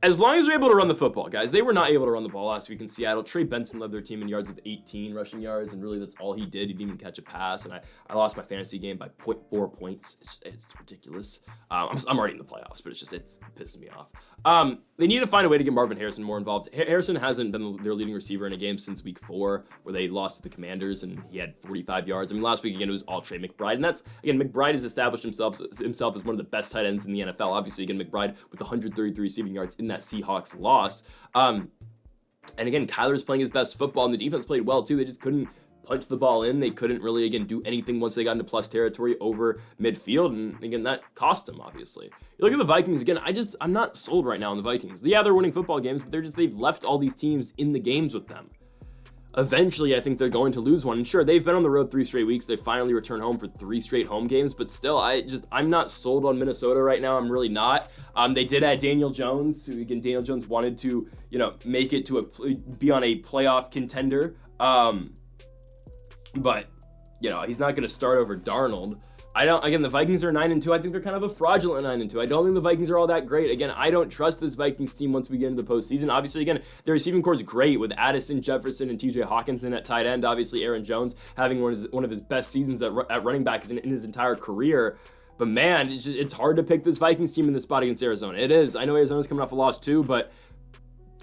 as long as they're able to run the football, guys, they were not able to run the ball last week in Seattle. Trey Benson led their team in yards with 18 rushing yards, and really that's all he did. He didn't even catch a pass, and I lost my fantasy game by 0.4 points. It's ridiculous. I'm already in the playoffs, but it's pissing me off. They need to find a way to get Marvin Harrison more involved. Harrison hasn't been their leading receiver in a game since week 4, where they lost to the Commanders, and he had 45 yards. I mean, last week, again, it was all Trey McBride, and that's, again, McBride has established himself as one of the best tight ends in the NFL. Obviously, again, McBride with 133 receiving yards in that Seahawks loss. And again, Kyler's playing his best football, and the defense played well, too. They just couldn't punch the ball in. They couldn't really, again, do anything once they got into plus territory over midfield, and again, that cost them, obviously. You look at the Vikings, again, I'm not sold right now on the Vikings. Yeah, they're winning football games, but they've left all these teams in the games with them. Eventually, I think they're going to lose one. And sure, they've been on the road 3 straight weeks. They finally return home for 3 straight home games, but still, I'm not sold on Minnesota right now. I'm really not. They did add Daniel Jones, who, again, Daniel Jones wanted to, make it to be on a playoff contender. But, he's not going to start over Darnold. The Vikings are 9-2. I think they're kind of a fraudulent 9-2. I don't think the Vikings are all that great. Again, I don't trust this Vikings team once we get into the postseason. Obviously, again, their receiving core is great with Addison, Jefferson, and TJ Hawkinson at tight end. Obviously, Aaron Jones having one of his best seasons at running back in his entire career. But man, it's hard to pick this Vikings team in this spot against Arizona. It is. I know Arizona's coming off a loss too, but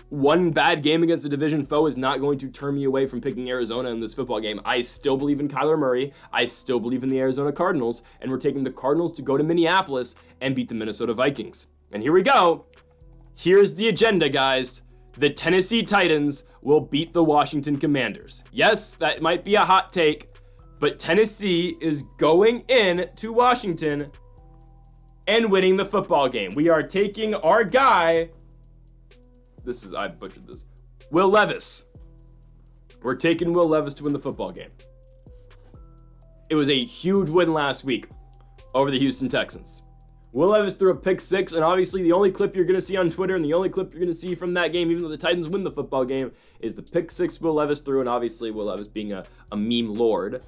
one bad game against a division foe is not going to turn me away from picking Arizona in this football game. I still believe in Kyler Murray. I still believe in the Arizona Cardinals, and we're taking the Cardinals to go to Minneapolis and beat the Minnesota Vikings. And here we go. Here's the agenda, guys. The Tennessee Titans will beat the Washington Commanders. Yes, that might be a hot take, but Tennessee is going in to Washington and winning the football game. We are taking our guy, I butchered this, Will Levis. We're taking Will Levis to win the football game. It was a huge win last week over the Houston Texans. Will Levis threw a pick 6, and obviously the only clip you're going to see on Twitter and the only clip you're going to see from that game, even though the Titans win the football game, is the pick 6 Will Levis threw, and obviously Will Levis being a meme lord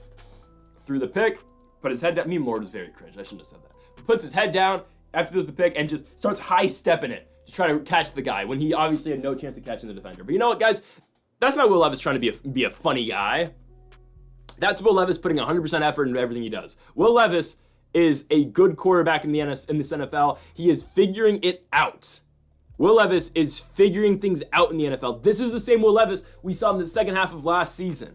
threw the pick, put his head down. Meme lord is very cringe. I shouldn't have said that. He puts his head down after throws the pick and just starts high-stepping it to try to catch the guy when he obviously had no chance of catching the defender. But you know what, guys? That's not Will Levis trying to be a funny guy. That's Will Levis putting 100% effort into everything he does. Will Levis is a good quarterback in this NFL. He is figuring it out. Will Levis is figuring things out in the NFL. This is the same Will Levis we saw in the second half of last season.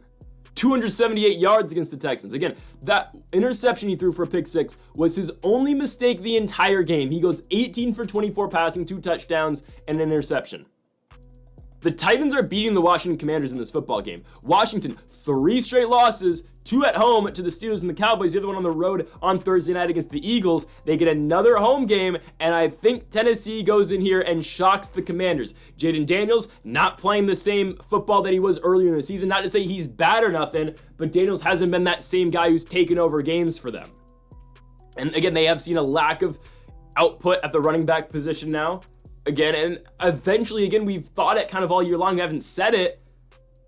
278 yards against the Texans. Again, that interception he threw for a pick 6 was his only mistake the entire game. He goes 18 for 24 passing, 2 touchdowns, and an interception. The Titans are beating the Washington Commanders in this football game. Washington, 3 straight losses, 2 at home to the Steelers and the Cowboys, the other one on the road on Thursday night against the Eagles. They get another home game, and I think Tennessee goes in here and shocks the Commanders. Jaden Daniels not playing the same football that he was earlier in the season. Not to say he's bad or nothing, but Daniels hasn't been that same guy who's taken over games for them. And again, they have seen a lack of output at the running back position now. Again, and eventually, again, we've thought it kind of all year long. We haven't said it.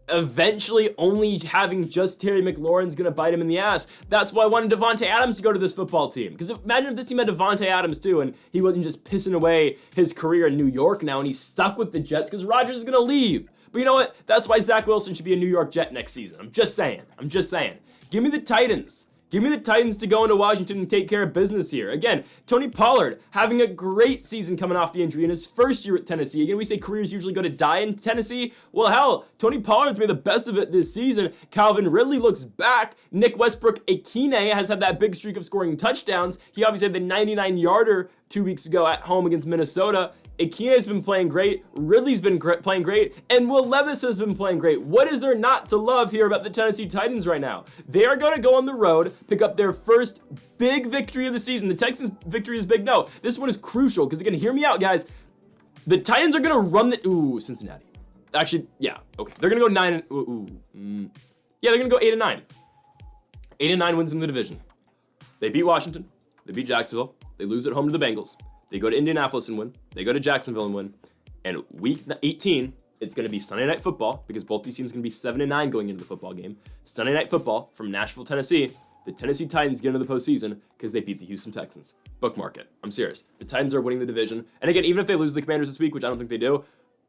Eventually, only having just Terry McLaurin's going to bite him in the ass. That's why I wanted Devontae Adams to go to this football team. Because imagine if this team had Devontae Adams too, and he wasn't just pissing away his career in New York now, and he's stuck with the Jets because Rodgers is going to leave. But you know what? That's why Zach Wilson should be a New York Jet next season. I'm just saying. Give me the Titans. Give me the Titans to go into Washington and take care of business here. Again, Tony Pollard having a great season coming off the injury in his first year at Tennessee. Again, we say careers usually go to die in Tennessee. Well, hell, Tony Pollard's made the best of it this season. Calvin Ridley looks back. Nick Westbrook-Akine has had that big streak of scoring touchdowns. He obviously had the 99-yarder 2 weeks ago at home against Minnesota. Akine has been playing great, Ridley's been playing great, and Will Levis has been playing great. What is there not to love here about the Tennessee Titans right now? They are going to go on the road, pick up their first big victory of the season. The Texans' victory is big. No, this one is crucial, because again, hear me out, guys. The Titans are going to run the... Cincinnati. Actually, yeah, okay. They're going to go 9... Yeah, they're going to go 8-9. 8-9 wins in the division. They beat Washington. They beat Jacksonville. They lose at home to the Bengals. They go to Indianapolis and win. They go to Jacksonville and win. And week 18, it's going to be Sunday Night Football, because both these teams are going to be 7-9 going into the football game. Sunday Night Football from Nashville, Tennessee. The Tennessee Titans get into the postseason because they beat the Houston Texans. Bookmark it. I'm serious. The Titans are winning the division. And again, even if they lose the Commanders this week, which I don't think they do,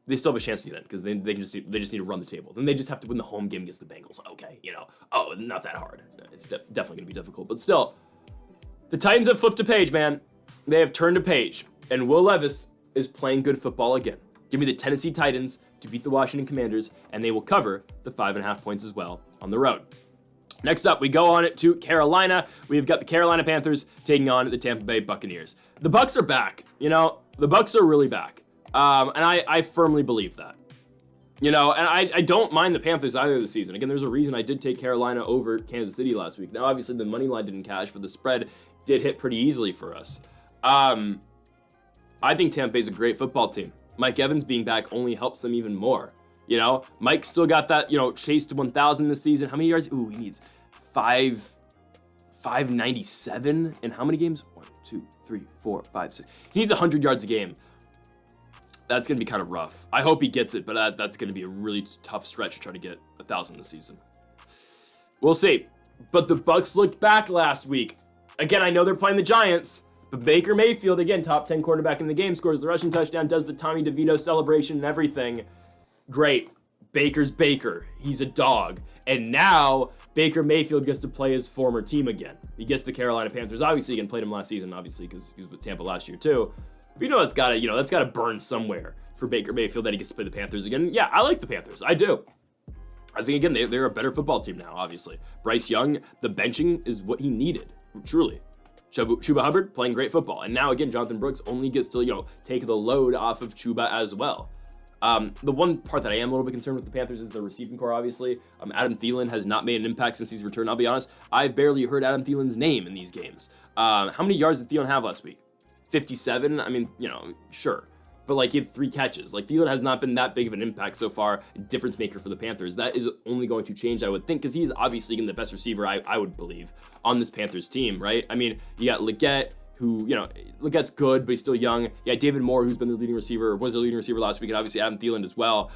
they still have a chance to get in, because they just need to run the table. Then they just have to win the home game against the Bengals. Okay, not that hard. It's definitely going to be difficult. But still, the Titans have flipped a page, man. They have turned a page, and Will Levis is playing good football again. Give me the Tennessee Titans to beat the Washington Commanders, and they will cover the 5.5 points as well on the road. Next up, we go on to Carolina. We've got the Carolina Panthers taking on the Tampa Bay Buccaneers. The Bucs are back. The Bucs are really back, and I firmly believe that. And I don't mind the Panthers either this season. Again, there's a reason I did take Carolina over Kansas City last week. Now, obviously, the money line didn't cash, but the spread did hit pretty easily for us. I think Tampa Bay's a great football team. Mike Evans being back only helps them even more. Mike's still got that, chase to 1,000 this season. How many yards? He needs 597 in how many games? 1, 2, 3, 4, 5, 6. He needs 100 yards a game. That's going to be kind of rough. I hope he gets it, but that's going to be a really tough stretch to try to get 1,000 this season. We'll see. But the Bucs looked back last week. Again, I know they're playing the Giants, but Baker Mayfield, again, top 10 quarterback in the game, scores the rushing touchdown, does the Tommy DeVito celebration and everything. Great. Baker's Baker. He's a dog. And now Baker Mayfield gets to play his former team again. He gets the Carolina Panthers. Obviously, again, played him last season, obviously, because he was with Tampa last year too. But that's gotta burn somewhere for Baker Mayfield that he gets to play the Panthers again. Yeah, I like the Panthers. I do. I think, again, they're a better football team now, obviously. Bryce Young, the benching is what he needed, truly. Chuba Hubbard playing great football. And now, again, Jonathan Brooks only gets to, take the load off of Chuba as well. The one part that I am a little bit concerned with the Panthers is the receiving core, obviously. Adam Thielen has not made an impact since he's returned. I'll be honest, I've barely heard Adam Thielen's name in these games. How many yards did Thielen have last week? 57? I mean, sure. But, he had 3 catches. Thielen has not been that big of an impact so far, difference maker for the Panthers. That is only going to change, I would think, because he's obviously the best receiver, I would believe, on this Panthers team, right? I mean, you got Leggett, who, Legette's good, but he's still young. Yeah, David Moore, who's been the leading receiver, was the leading receiver last week, and obviously Adam Thielen as well.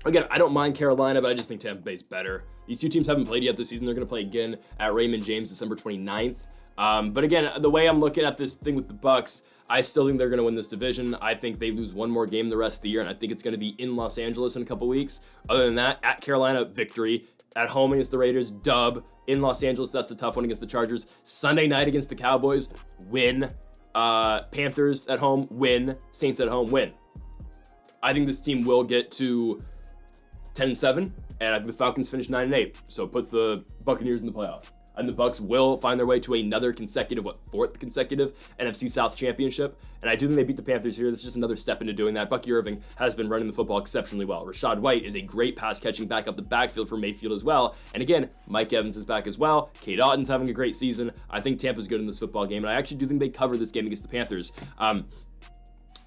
Again, I don't mind Carolina, but I just think Tampa Bay's better. These two teams haven't played yet this season. They're going to play again at Raymond James December 29th. But again, the way I'm looking at this thing with the Bucs, I still think they're going to win this division. I think they lose one more game the rest of the year, and I think it's going to be in Los Angeles in a couple weeks. Other than that, at Carolina, victory. At home against the Raiders, dub. In Los Angeles, that's the tough one against the Chargers. Sunday night against the Cowboys, win. Panthers at home, win. Saints at home, win. I think this team will get to 10-7, and I think the Falcons finish 9-8. So it puts the Buccaneers in the playoffs. and the Bucs will find their way to another consecutive, fourth consecutive NFC South championship. And I do think they beat the Panthers here. This is just another step into doing that. Bucky Irving has been running the football exceptionally well. Rashad White is a great pass catching back up the backfield for Mayfield as well. And again, Mike Evans is back as well. Cade Otton's having a great season. I think Tampa's good in this football game, and I actually do think they cover this game against the Panthers.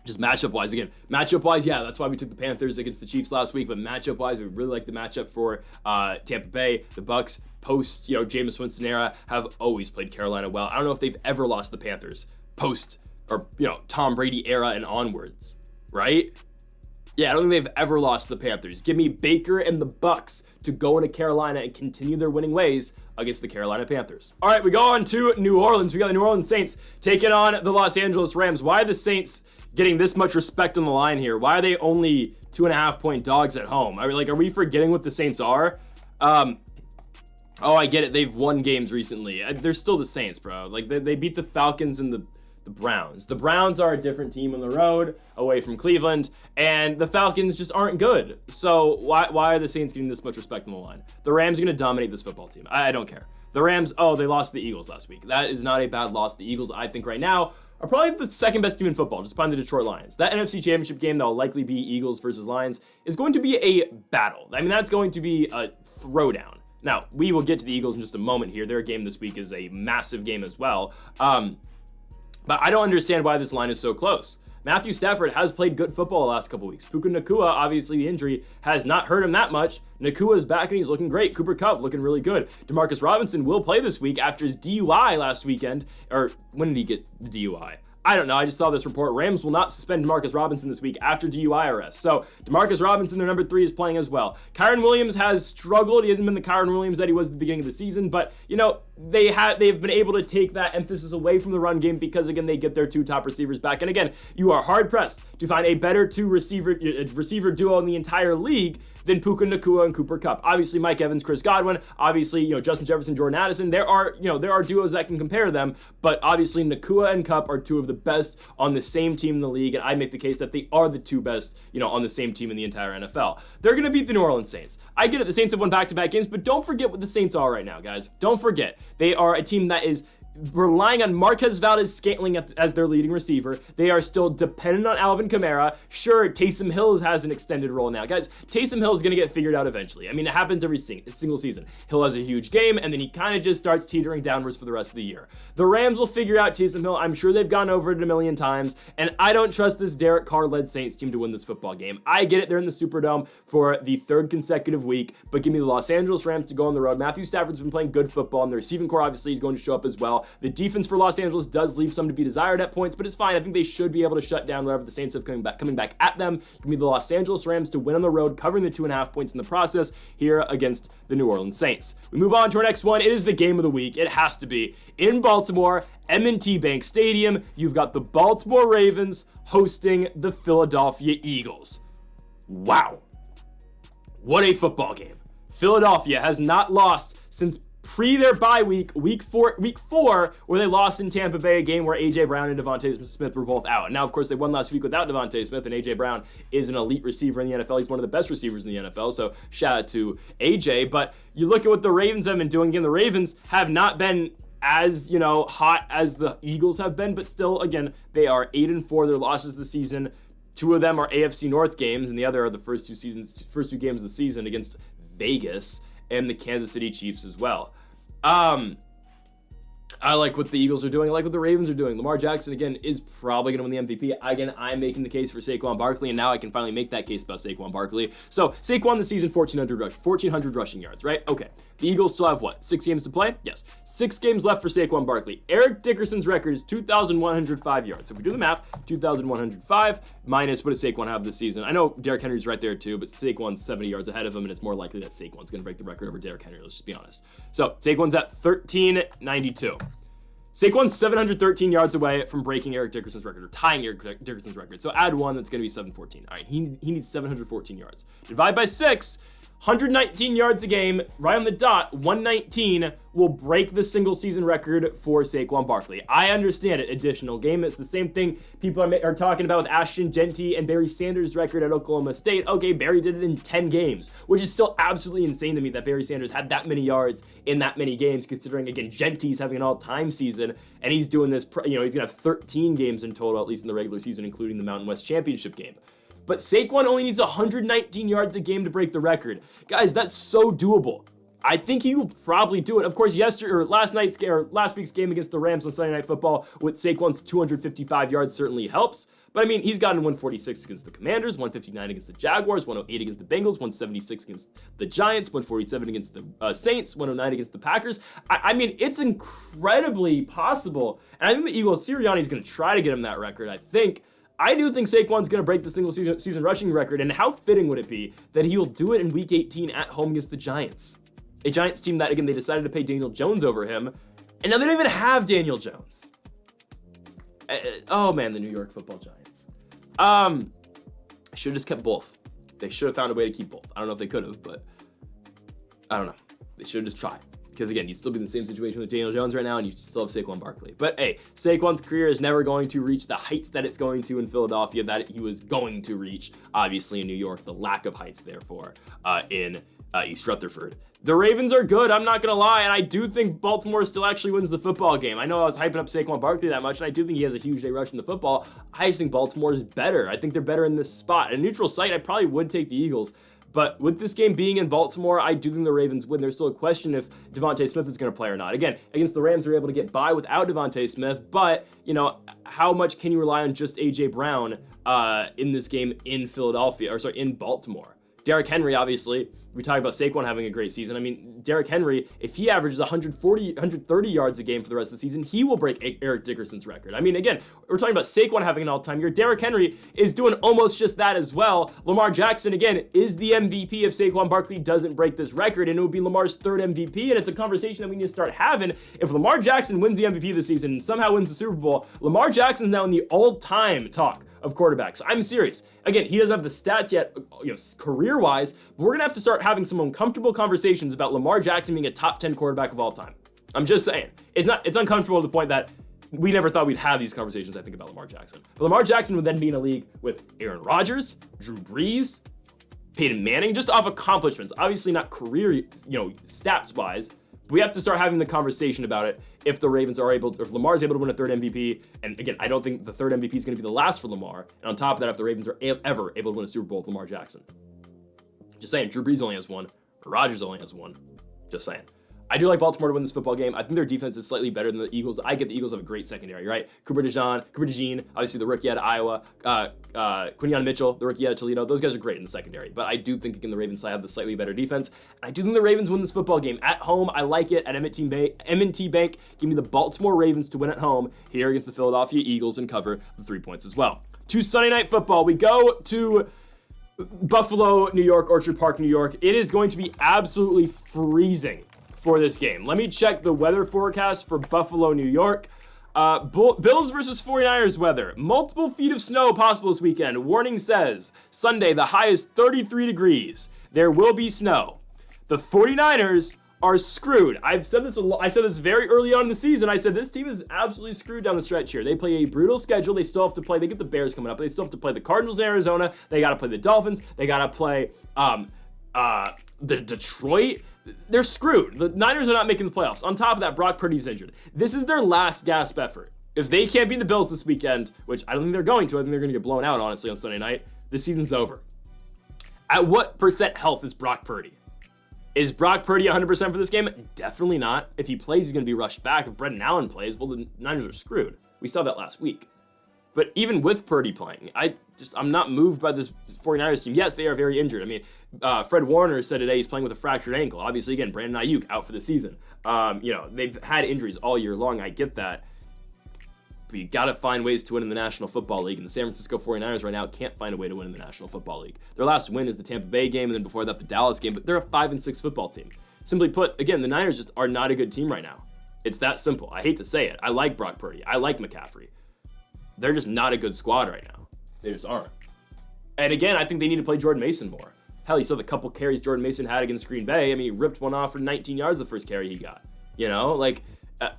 Just matchup-wise, again, yeah, that's why we took the Panthers against the Chiefs last week, but matchup-wise, we really like the matchup for Tampa Bay. The Bucs, post, Jameis Winston era, have always played Carolina well. I don't know if they've ever lost the Panthers post, or, Tom Brady era and onwards, right? Yeah, I don't think they've ever lost the Panthers. Give me Baker and the Bucs to go into Carolina and continue their winning ways against the Carolina Panthers. All right, we go on to New Orleans. We got the New Orleans Saints taking on the Los Angeles Rams. Why are the Saints getting this much respect on the line here? Why are they only 2.5-point dogs at home? Are we forgetting what the Saints are? Oh, I get it. They've won games recently. They're still the Saints, bro. They beat the Falcons and the Browns. The Browns are a different team on the road away from Cleveland, and the Falcons just aren't good. So why are the Saints getting this much respect on the line? The Rams are going to dominate this football team. I don't care. The Rams, they lost to the Eagles last week. That is not a bad loss. The Eagles, I think right now, are probably the second best team in football, just behind the Detroit Lions. That NFC Championship game that will likely be Eagles versus Lions is going to be a battle. That's going to be a throwdown. Now, we will get to the Eagles in just a moment here. Their game this week is a massive game as well. But I don't understand why this line is so close. Matthew Stafford has played good football the last couple weeks. Puka Nacua, obviously the injury has not hurt him that much. Nacua is back and he's looking great. Cooper Kupp looking really good. Demarcus Robinson will play this week after his DUI last weekend. Or when did he get the DUI? I don't know. I just saw this report. Rams will not suspend Demarcus Robinson this week after DUI arrest. So Demarcus Robinson, their number 3, is playing as well. Kyren Williams has struggled. He hasn't been the Kyren Williams that he was at the beginning of the season, but they've been able to take that emphasis away from the run game because again they get their 2 top receivers back. And again, you are hard pressed to find a better 2 receiver duo in the entire league than Puka Nacua and Cooper Kupp. Obviously Mike Evans, Chris Godwin, obviously Justin Jefferson, Jordan Addison. There are duos that can compare them, but obviously Nacua and Kupp are 2 of the best on the same team in the league, and I make the case that they are the 2 best, on the same team in the entire NFL. They're going to beat the New Orleans Saints. I get it, the Saints have won back-to-back games, but don't forget what the Saints are right now, guys. Don't forget. They are a team that is relying on Marquez Valdes-Scantling as their leading receiver. They are still dependent on Alvin Kamara. Sure, Taysom Hill has an extended role now. Guys, Taysom Hill is going to get figured out eventually. It happens every single season. Hill has a huge game, and then he kind of just starts teetering downwards for the rest of the year. The Rams will figure out Taysom Hill. I'm sure they've gone over it a million times, and I don't trust this Derek Carr-led Saints team to win this football game. I get it. They're in the Superdome for the 3rd consecutive week, but give me the Los Angeles Rams to go on the road. Matthew Stafford's been playing good football, and the receiving core obviously is going to show up as well. The defense for Los Angeles does leave some to be desired at points, but it's fine. I think they should be able to shut down whatever the Saints have coming back at them. Give me the Los Angeles Rams to win on the road, covering the 2.5 points in the process here against the New Orleans Saints. We move on to our next one. It is the game of the week. It has to be in Baltimore, M&T Bank Stadium. You've got the Baltimore Ravens hosting the Philadelphia Eagles. Wow. What a football game. Philadelphia has not lost since their bye week 4, where they lost in Tampa Bay, a game where A.J. Brown and Devontae Smith were both out. And now, of course, they won last week without Devontae Smith, and A.J. Brown is an elite receiver in the NFL. He's one of the best receivers in the NFL, so shout out to A.J. But you look at what the Ravens have been doing. Again, the Ravens have not been as, hot as the Eagles have been, but still, again, they are 8-4. Their losses this season, 2 of them are AFC North games, and the other are the first 2 games of the season against Vegas and the Kansas City Chiefs as well. I like what the Eagles are doing. I like what the Ravens are doing. Lamar Jackson, again, is probably going to win the MVP. Again, I'm making the case for Saquon Barkley, and now I can finally make that case about Saquon Barkley. So, Saquon this season, 1,400 rushing yards, right? Okay. The Eagles still have, 6 games to play? Yes. 6 games left for Saquon Barkley. Eric Dickerson's record is 2,105 yards. So, if we do the math, 2,105 minus what does Saquon have this season? I know Derrick Henry's right there too, but Saquon's 70 yards ahead of him, and it's more likely that Saquon's going to break the record over Derrick Henry. Let's just be honest. So, Saquon's at 1,392. Saquon's 713 yards away from breaking Eric Dickerson's record, or tying Eric Dickerson's record. So add 1, that's going to be 714. All right, he needs 714 yards. Divide by 6, 119 yards a game, right on the dot, 119 will break the single season record for Saquon Barkley. I understand it, additional game. It's the same thing people are talking about with Ashton Jeanty and Barry Sanders' record at Oklahoma State. Okay, Barry did it in 10 games, which is still absolutely insane to me that Barry Sanders had that many yards in that many games, considering, again, Jeanty's having an all-time season, and he's doing this, he's going to have 13 games in total, at least in the regular season, including the Mountain West Championship game. But Saquon only needs 119 yards a game to break the record. Guys, that's so doable. I think he will probably do it. Of course, last week's game against the Rams on Sunday Night Football with Saquon's 255 yards certainly helps. But I mean, he's gotten 146 against the Commanders, 159 against the Jaguars, 108 against the Bengals, 176 against the Giants, 147 against the Saints, 109 against the Packers. I mean, it's incredibly possible. And I think the Eagles, Sirianni's going to try to get him that record, I do think Saquon's going to break the single season rushing record, and how fitting would it be that he'll do it in Week 18 at home against the Giants? A Giants team that, again, they decided to pay Daniel Jones over him, and now they don't even have Daniel Jones. Oh, man, the New York Football Giants. I should have just kept both. They should have found a way to keep both. I don't know if they could have, but I don't know. They should have just tried. Because, again, you'd still be in the same situation with Daniel Jones right now, and you still have Saquon Barkley. But, hey, Saquon's career is never going to reach the heights that it's going to in Philadelphia that he was going to reach, obviously, in New York. The lack of heights, therefore, in East Rutherford. The Ravens are good, I'm not going to lie, and I do think Baltimore still actually wins the football game. I know I was hyping up Saquon Barkley that much, and I do think he has a huge day rushing the football. I just think Baltimore is better. I think they're better in this spot. At a neutral site, I probably would take the Eagles. But with this game being in Baltimore, I do think the Ravens win. There's still a question if Devontae Smith is going to play or not. Again, against the Rams, they're able to get by without Devontae Smith, but, how much can you rely on just A.J. Brown in this game in in Baltimore? Derrick Henry, obviously, we talk about Saquon having a great season. I mean, Derrick Henry, if he averages 130 yards a game for the rest of the season, he will break Eric Dickerson's record. I mean, again, we're talking about Saquon having an all-time year. Derrick Henry is doing almost just that as well. Lamar Jackson, again, is the MVP if Saquon Barkley doesn't break this record, and it would be Lamar's third MVP, and it's a conversation that we need to start having. If Lamar Jackson wins the MVP this season and somehow wins the Super Bowl, Lamar Jackson's now in the all-time talk of quarterbacks. I'm serious. Again, he doesn't have the stats yet, career-wise, but we're going to have to start having some uncomfortable conversations about Lamar Jackson being a top 10 quarterback of all time. I'm just saying. It's uncomfortable to the point that we never thought we'd have these conversations, I think, about Lamar Jackson. But Lamar Jackson would then be in a league with Aaron Rodgers, Drew Brees, Peyton Manning, just off accomplishments. Obviously not career, stats-wise. We have to start having the conversation about it if Lamar is able to win a third MVP. And again, I don't think the third MVP is going to be the last for Lamar. And on top of that, if the Ravens are ever able to win a Super Bowl with Lamar Jackson. Just saying, Drew Brees only has one. Rodgers only has one. Just saying. I do like Baltimore to win this football game. I think their defense is slightly better than the Eagles. I get the Eagles have a great secondary, right? Cooper DeJean, obviously the rookie out of Iowa, Quinyon Mitchell, the rookie out of Toledo. Those guys are great in the secondary. But I do think, again, the Ravens have the slightly better defense. And I do think the Ravens win this football game. At home, I like it. At M&T Bank, give me the Baltimore Ravens to win at home here against the Philadelphia Eagles and cover the 3 points as well. To Sunday Night Football, we go to Buffalo, New York, Orchard Park, New York. It is going to be absolutely freezing for this game. Let me check the weather forecast for Buffalo, New York. Bills versus 49ers weather. Multiple feet of snow possible this weekend. Warning says Sunday, the high is 33 degrees. There will be snow. The 49ers are screwed. I said this very early on in the season. I said this team is absolutely screwed down the stretch here. They play a brutal schedule. They still have to play. They get the Bears coming up. They still have to play the Cardinals in Arizona. They got to play the Dolphins. They got to play the Detroit. They're screwed. The Niners are not making the playoffs. On top of that, Brock Purdy's injured. This is their last gasp effort. If they can't beat the Bills this weekend, which I don't think they're going to, I think they're going to get blown out, honestly, on Sunday night, this season's over. At what % health is Brock Purdy? Is Brock Purdy 100% for this game? Definitely not. If he plays, he's going to be rushed back. If Brendan Allen plays, well, the Niners are screwed. We saw that last week. But even with Purdy playing, I'm not moved by this 49ers team. Yes, they are very injured. I mean, Fred Warner said today he's playing with a fractured ankle. Obviously, again, Brandon Ayuk out for the season. They've had injuries all year long. I get that. But you got to find ways to win in the National Football League. And the San Francisco 49ers right now can't find a way to win in the National Football League. Their last win is the Tampa Bay game, and then before that, the Dallas game. But they're a 5-6 football team. Simply put, again, the Niners just are not a good team right now. It's that simple. I hate to say it. I like Brock Purdy. I like McCaffrey. They're just not a good squad right now. They just aren't. And again, I think they need to play Jordan Mason more. Hell, you saw the couple carries Jordan Mason had against Green Bay. I mean, he ripped one off for 19 yards the first carry he got. You know, like,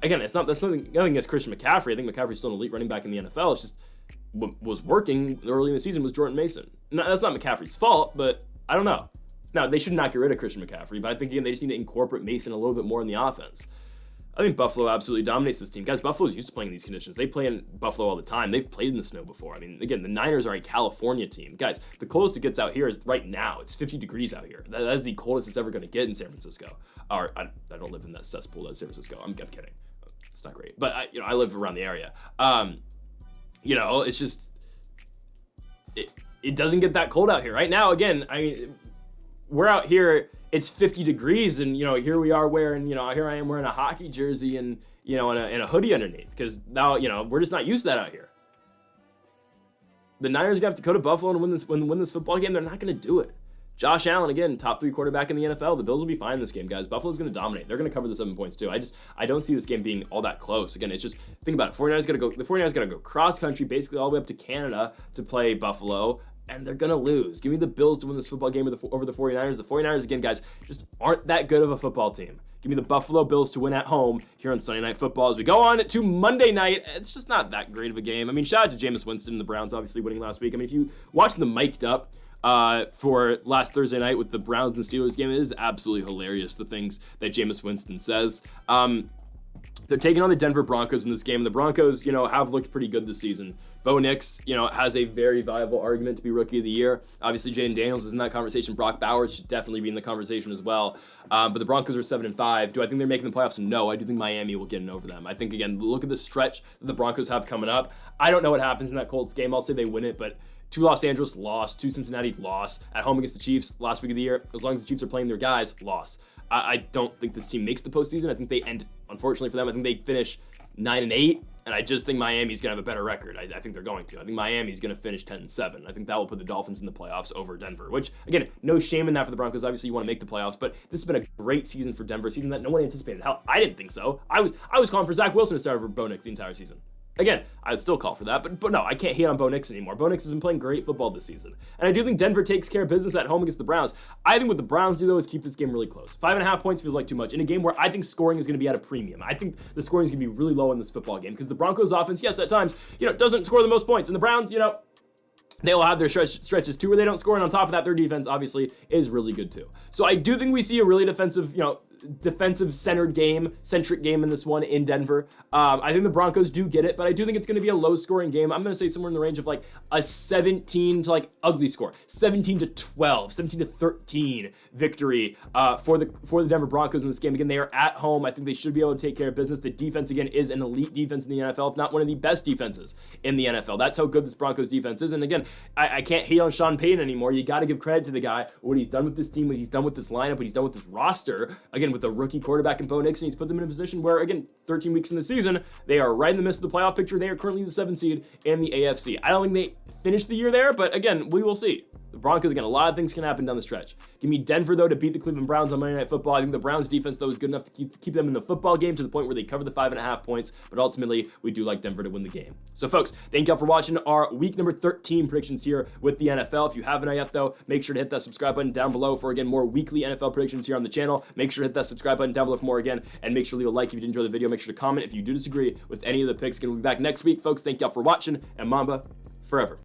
again, that's nothing against Christian McCaffrey. I think McCaffrey's still an elite running back in the NFL. It's just what was working early in the season was Jordan Mason. No, that's not McCaffrey's fault, but I don't know. Now, they should not get rid of Christian McCaffrey, but I think, again, they just need to incorporate Mason a little bit more in the offense. I think Buffalo absolutely dominates this team. Guys, Buffalo's used to playing in these conditions. They play in Buffalo all the time. They've played in the snow before. I mean, again, the Niners are a California team. Guys, the coldest it gets out here is right now. It's 50 degrees out here. That is the coldest it's ever going to get in San Francisco. Or, I don't live in that cesspool that's San Francisco. I'm kidding. It's not great. But, I live around the area. It's just, it doesn't get that cold out here. Right now, again, I mean, we're out here, it's 50 degrees, and, here we are wearing, here I am wearing a hockey jersey and, and a hoodie underneath, because now, we're just not used to that out here. The Niners are going to have to go to Buffalo and win this football game. They're not going to do it. Josh Allen, again, top 3 quarterback in the NFL. The Bills will be fine in this game, guys. Buffalo's going to dominate. They're going to cover the 7 points, too. I don't see this game being all that close. Again, it's just, think about it. The 49ers got to go cross-country, basically all the way up to Canada to play Buffalo, and they're going to lose. Give me the Bills to win this football game over the 49ers. The 49ers, again, guys, just aren't that good of a football team. Give me the Buffalo Bills to win at home here on Sunday Night Football. As we go on to Monday night, it's just not that great of a game. I mean, shout out to Jameis Winston and the Browns, obviously winning last week. I mean, if you watch the mic'd up for last Thursday night with the Browns and Steelers game, it is absolutely hilarious, the things that Jameis Winston says. They're taking on the Denver Broncos in this game. The Broncos, have looked pretty good this season. Bo Nix, has a very viable argument to be Rookie of the Year. Obviously, Jaden Daniels is in that conversation. Brock Bowers should definitely be in the conversation as well. But the Broncos are 7-5. Do I think they're making the playoffs? No, I do think Miami will get in over them. I think, again, look at the stretch that the Broncos have coming up. I don't know what happens in that Colts game. I'll say they win it, but 2 Los Angeles, loss. 2 Cincinnati, loss. At home against the Chiefs last week of the year, as long as the Chiefs are playing their guys, loss. I don't think this team makes the postseason. I think they end, unfortunately for them, I think they finish 9-8, and I just think Miami's going to have a better record. I think they're going to. I think Miami's going to finish 10-7. I think that will put the Dolphins in the playoffs over Denver, which, again, no shame in that for the Broncos. Obviously, you want to make the playoffs, but this has been a great season for Denver, a season that no one anticipated. Hell, I didn't think so. I was calling for Zach Wilson to start over Bo Nix the entire season. Again, I would still call for that, but no, I can't hate on Bo Nix anymore. Bo Nix has been playing great football this season. And I do think Denver takes care of business at home against the Browns. I think what the Browns do, though, is keep this game really close. 5.5 points feels like too much in a game where I think scoring is going to be at a premium. I think the scoring is going to be really low in this football game because the Broncos offense, yes, at times, doesn't score the most points. And the Browns, they'll have their stretches too where they don't score, and on top of that, their defense obviously is really good too. So I do think we see a really defensive-centered game, centric game in this one in Denver. I think the Broncos do get it, but I do think it's going to be a low-scoring game. I'm going to say somewhere in the range of like a 17 to like ugly score, 17-12, 17-13 victory for the Denver Broncos in this game. Again, they are at home. I think they should be able to take care of business. The defense, again, is an elite defense in the NFL, if not one of the best defenses in the NFL. That's how good this Broncos defense is. And again, I can't hate on Sean Payton anymore. You got to give credit to the guy, what he's done with this team, what he's done with this lineup, what he's done with this roster. Again, with a rookie quarterback in Bo Nix, and he's put them in a position where, again, 13 weeks in the season, they are right in the midst of the playoff picture. They are currently the 7th seed in the AFC. I don't think they finished the year there, but again, we will see. The Broncos, again, a lot of things can happen down the stretch. Give me Denver, though, to beat the Cleveland Browns on Monday Night Football. I think the Browns defense, though, is good enough to keep them in the football game to the point where they cover the 5.5 points, but ultimately, we do like Denver to win the game. So, folks, thank y'all for watching our week number 13 predictions here with the NFL. If you haven't yet, though, make sure to hit that subscribe button down below for, again, more weekly NFL predictions here on the channel. Make sure to hit that subscribe button down below for more, again, and make sure to leave a like if you did enjoy the video. Make sure to comment if you do disagree with any of the picks. We'll be back next week, folks. Thank y'all for watching, and Mamba forever.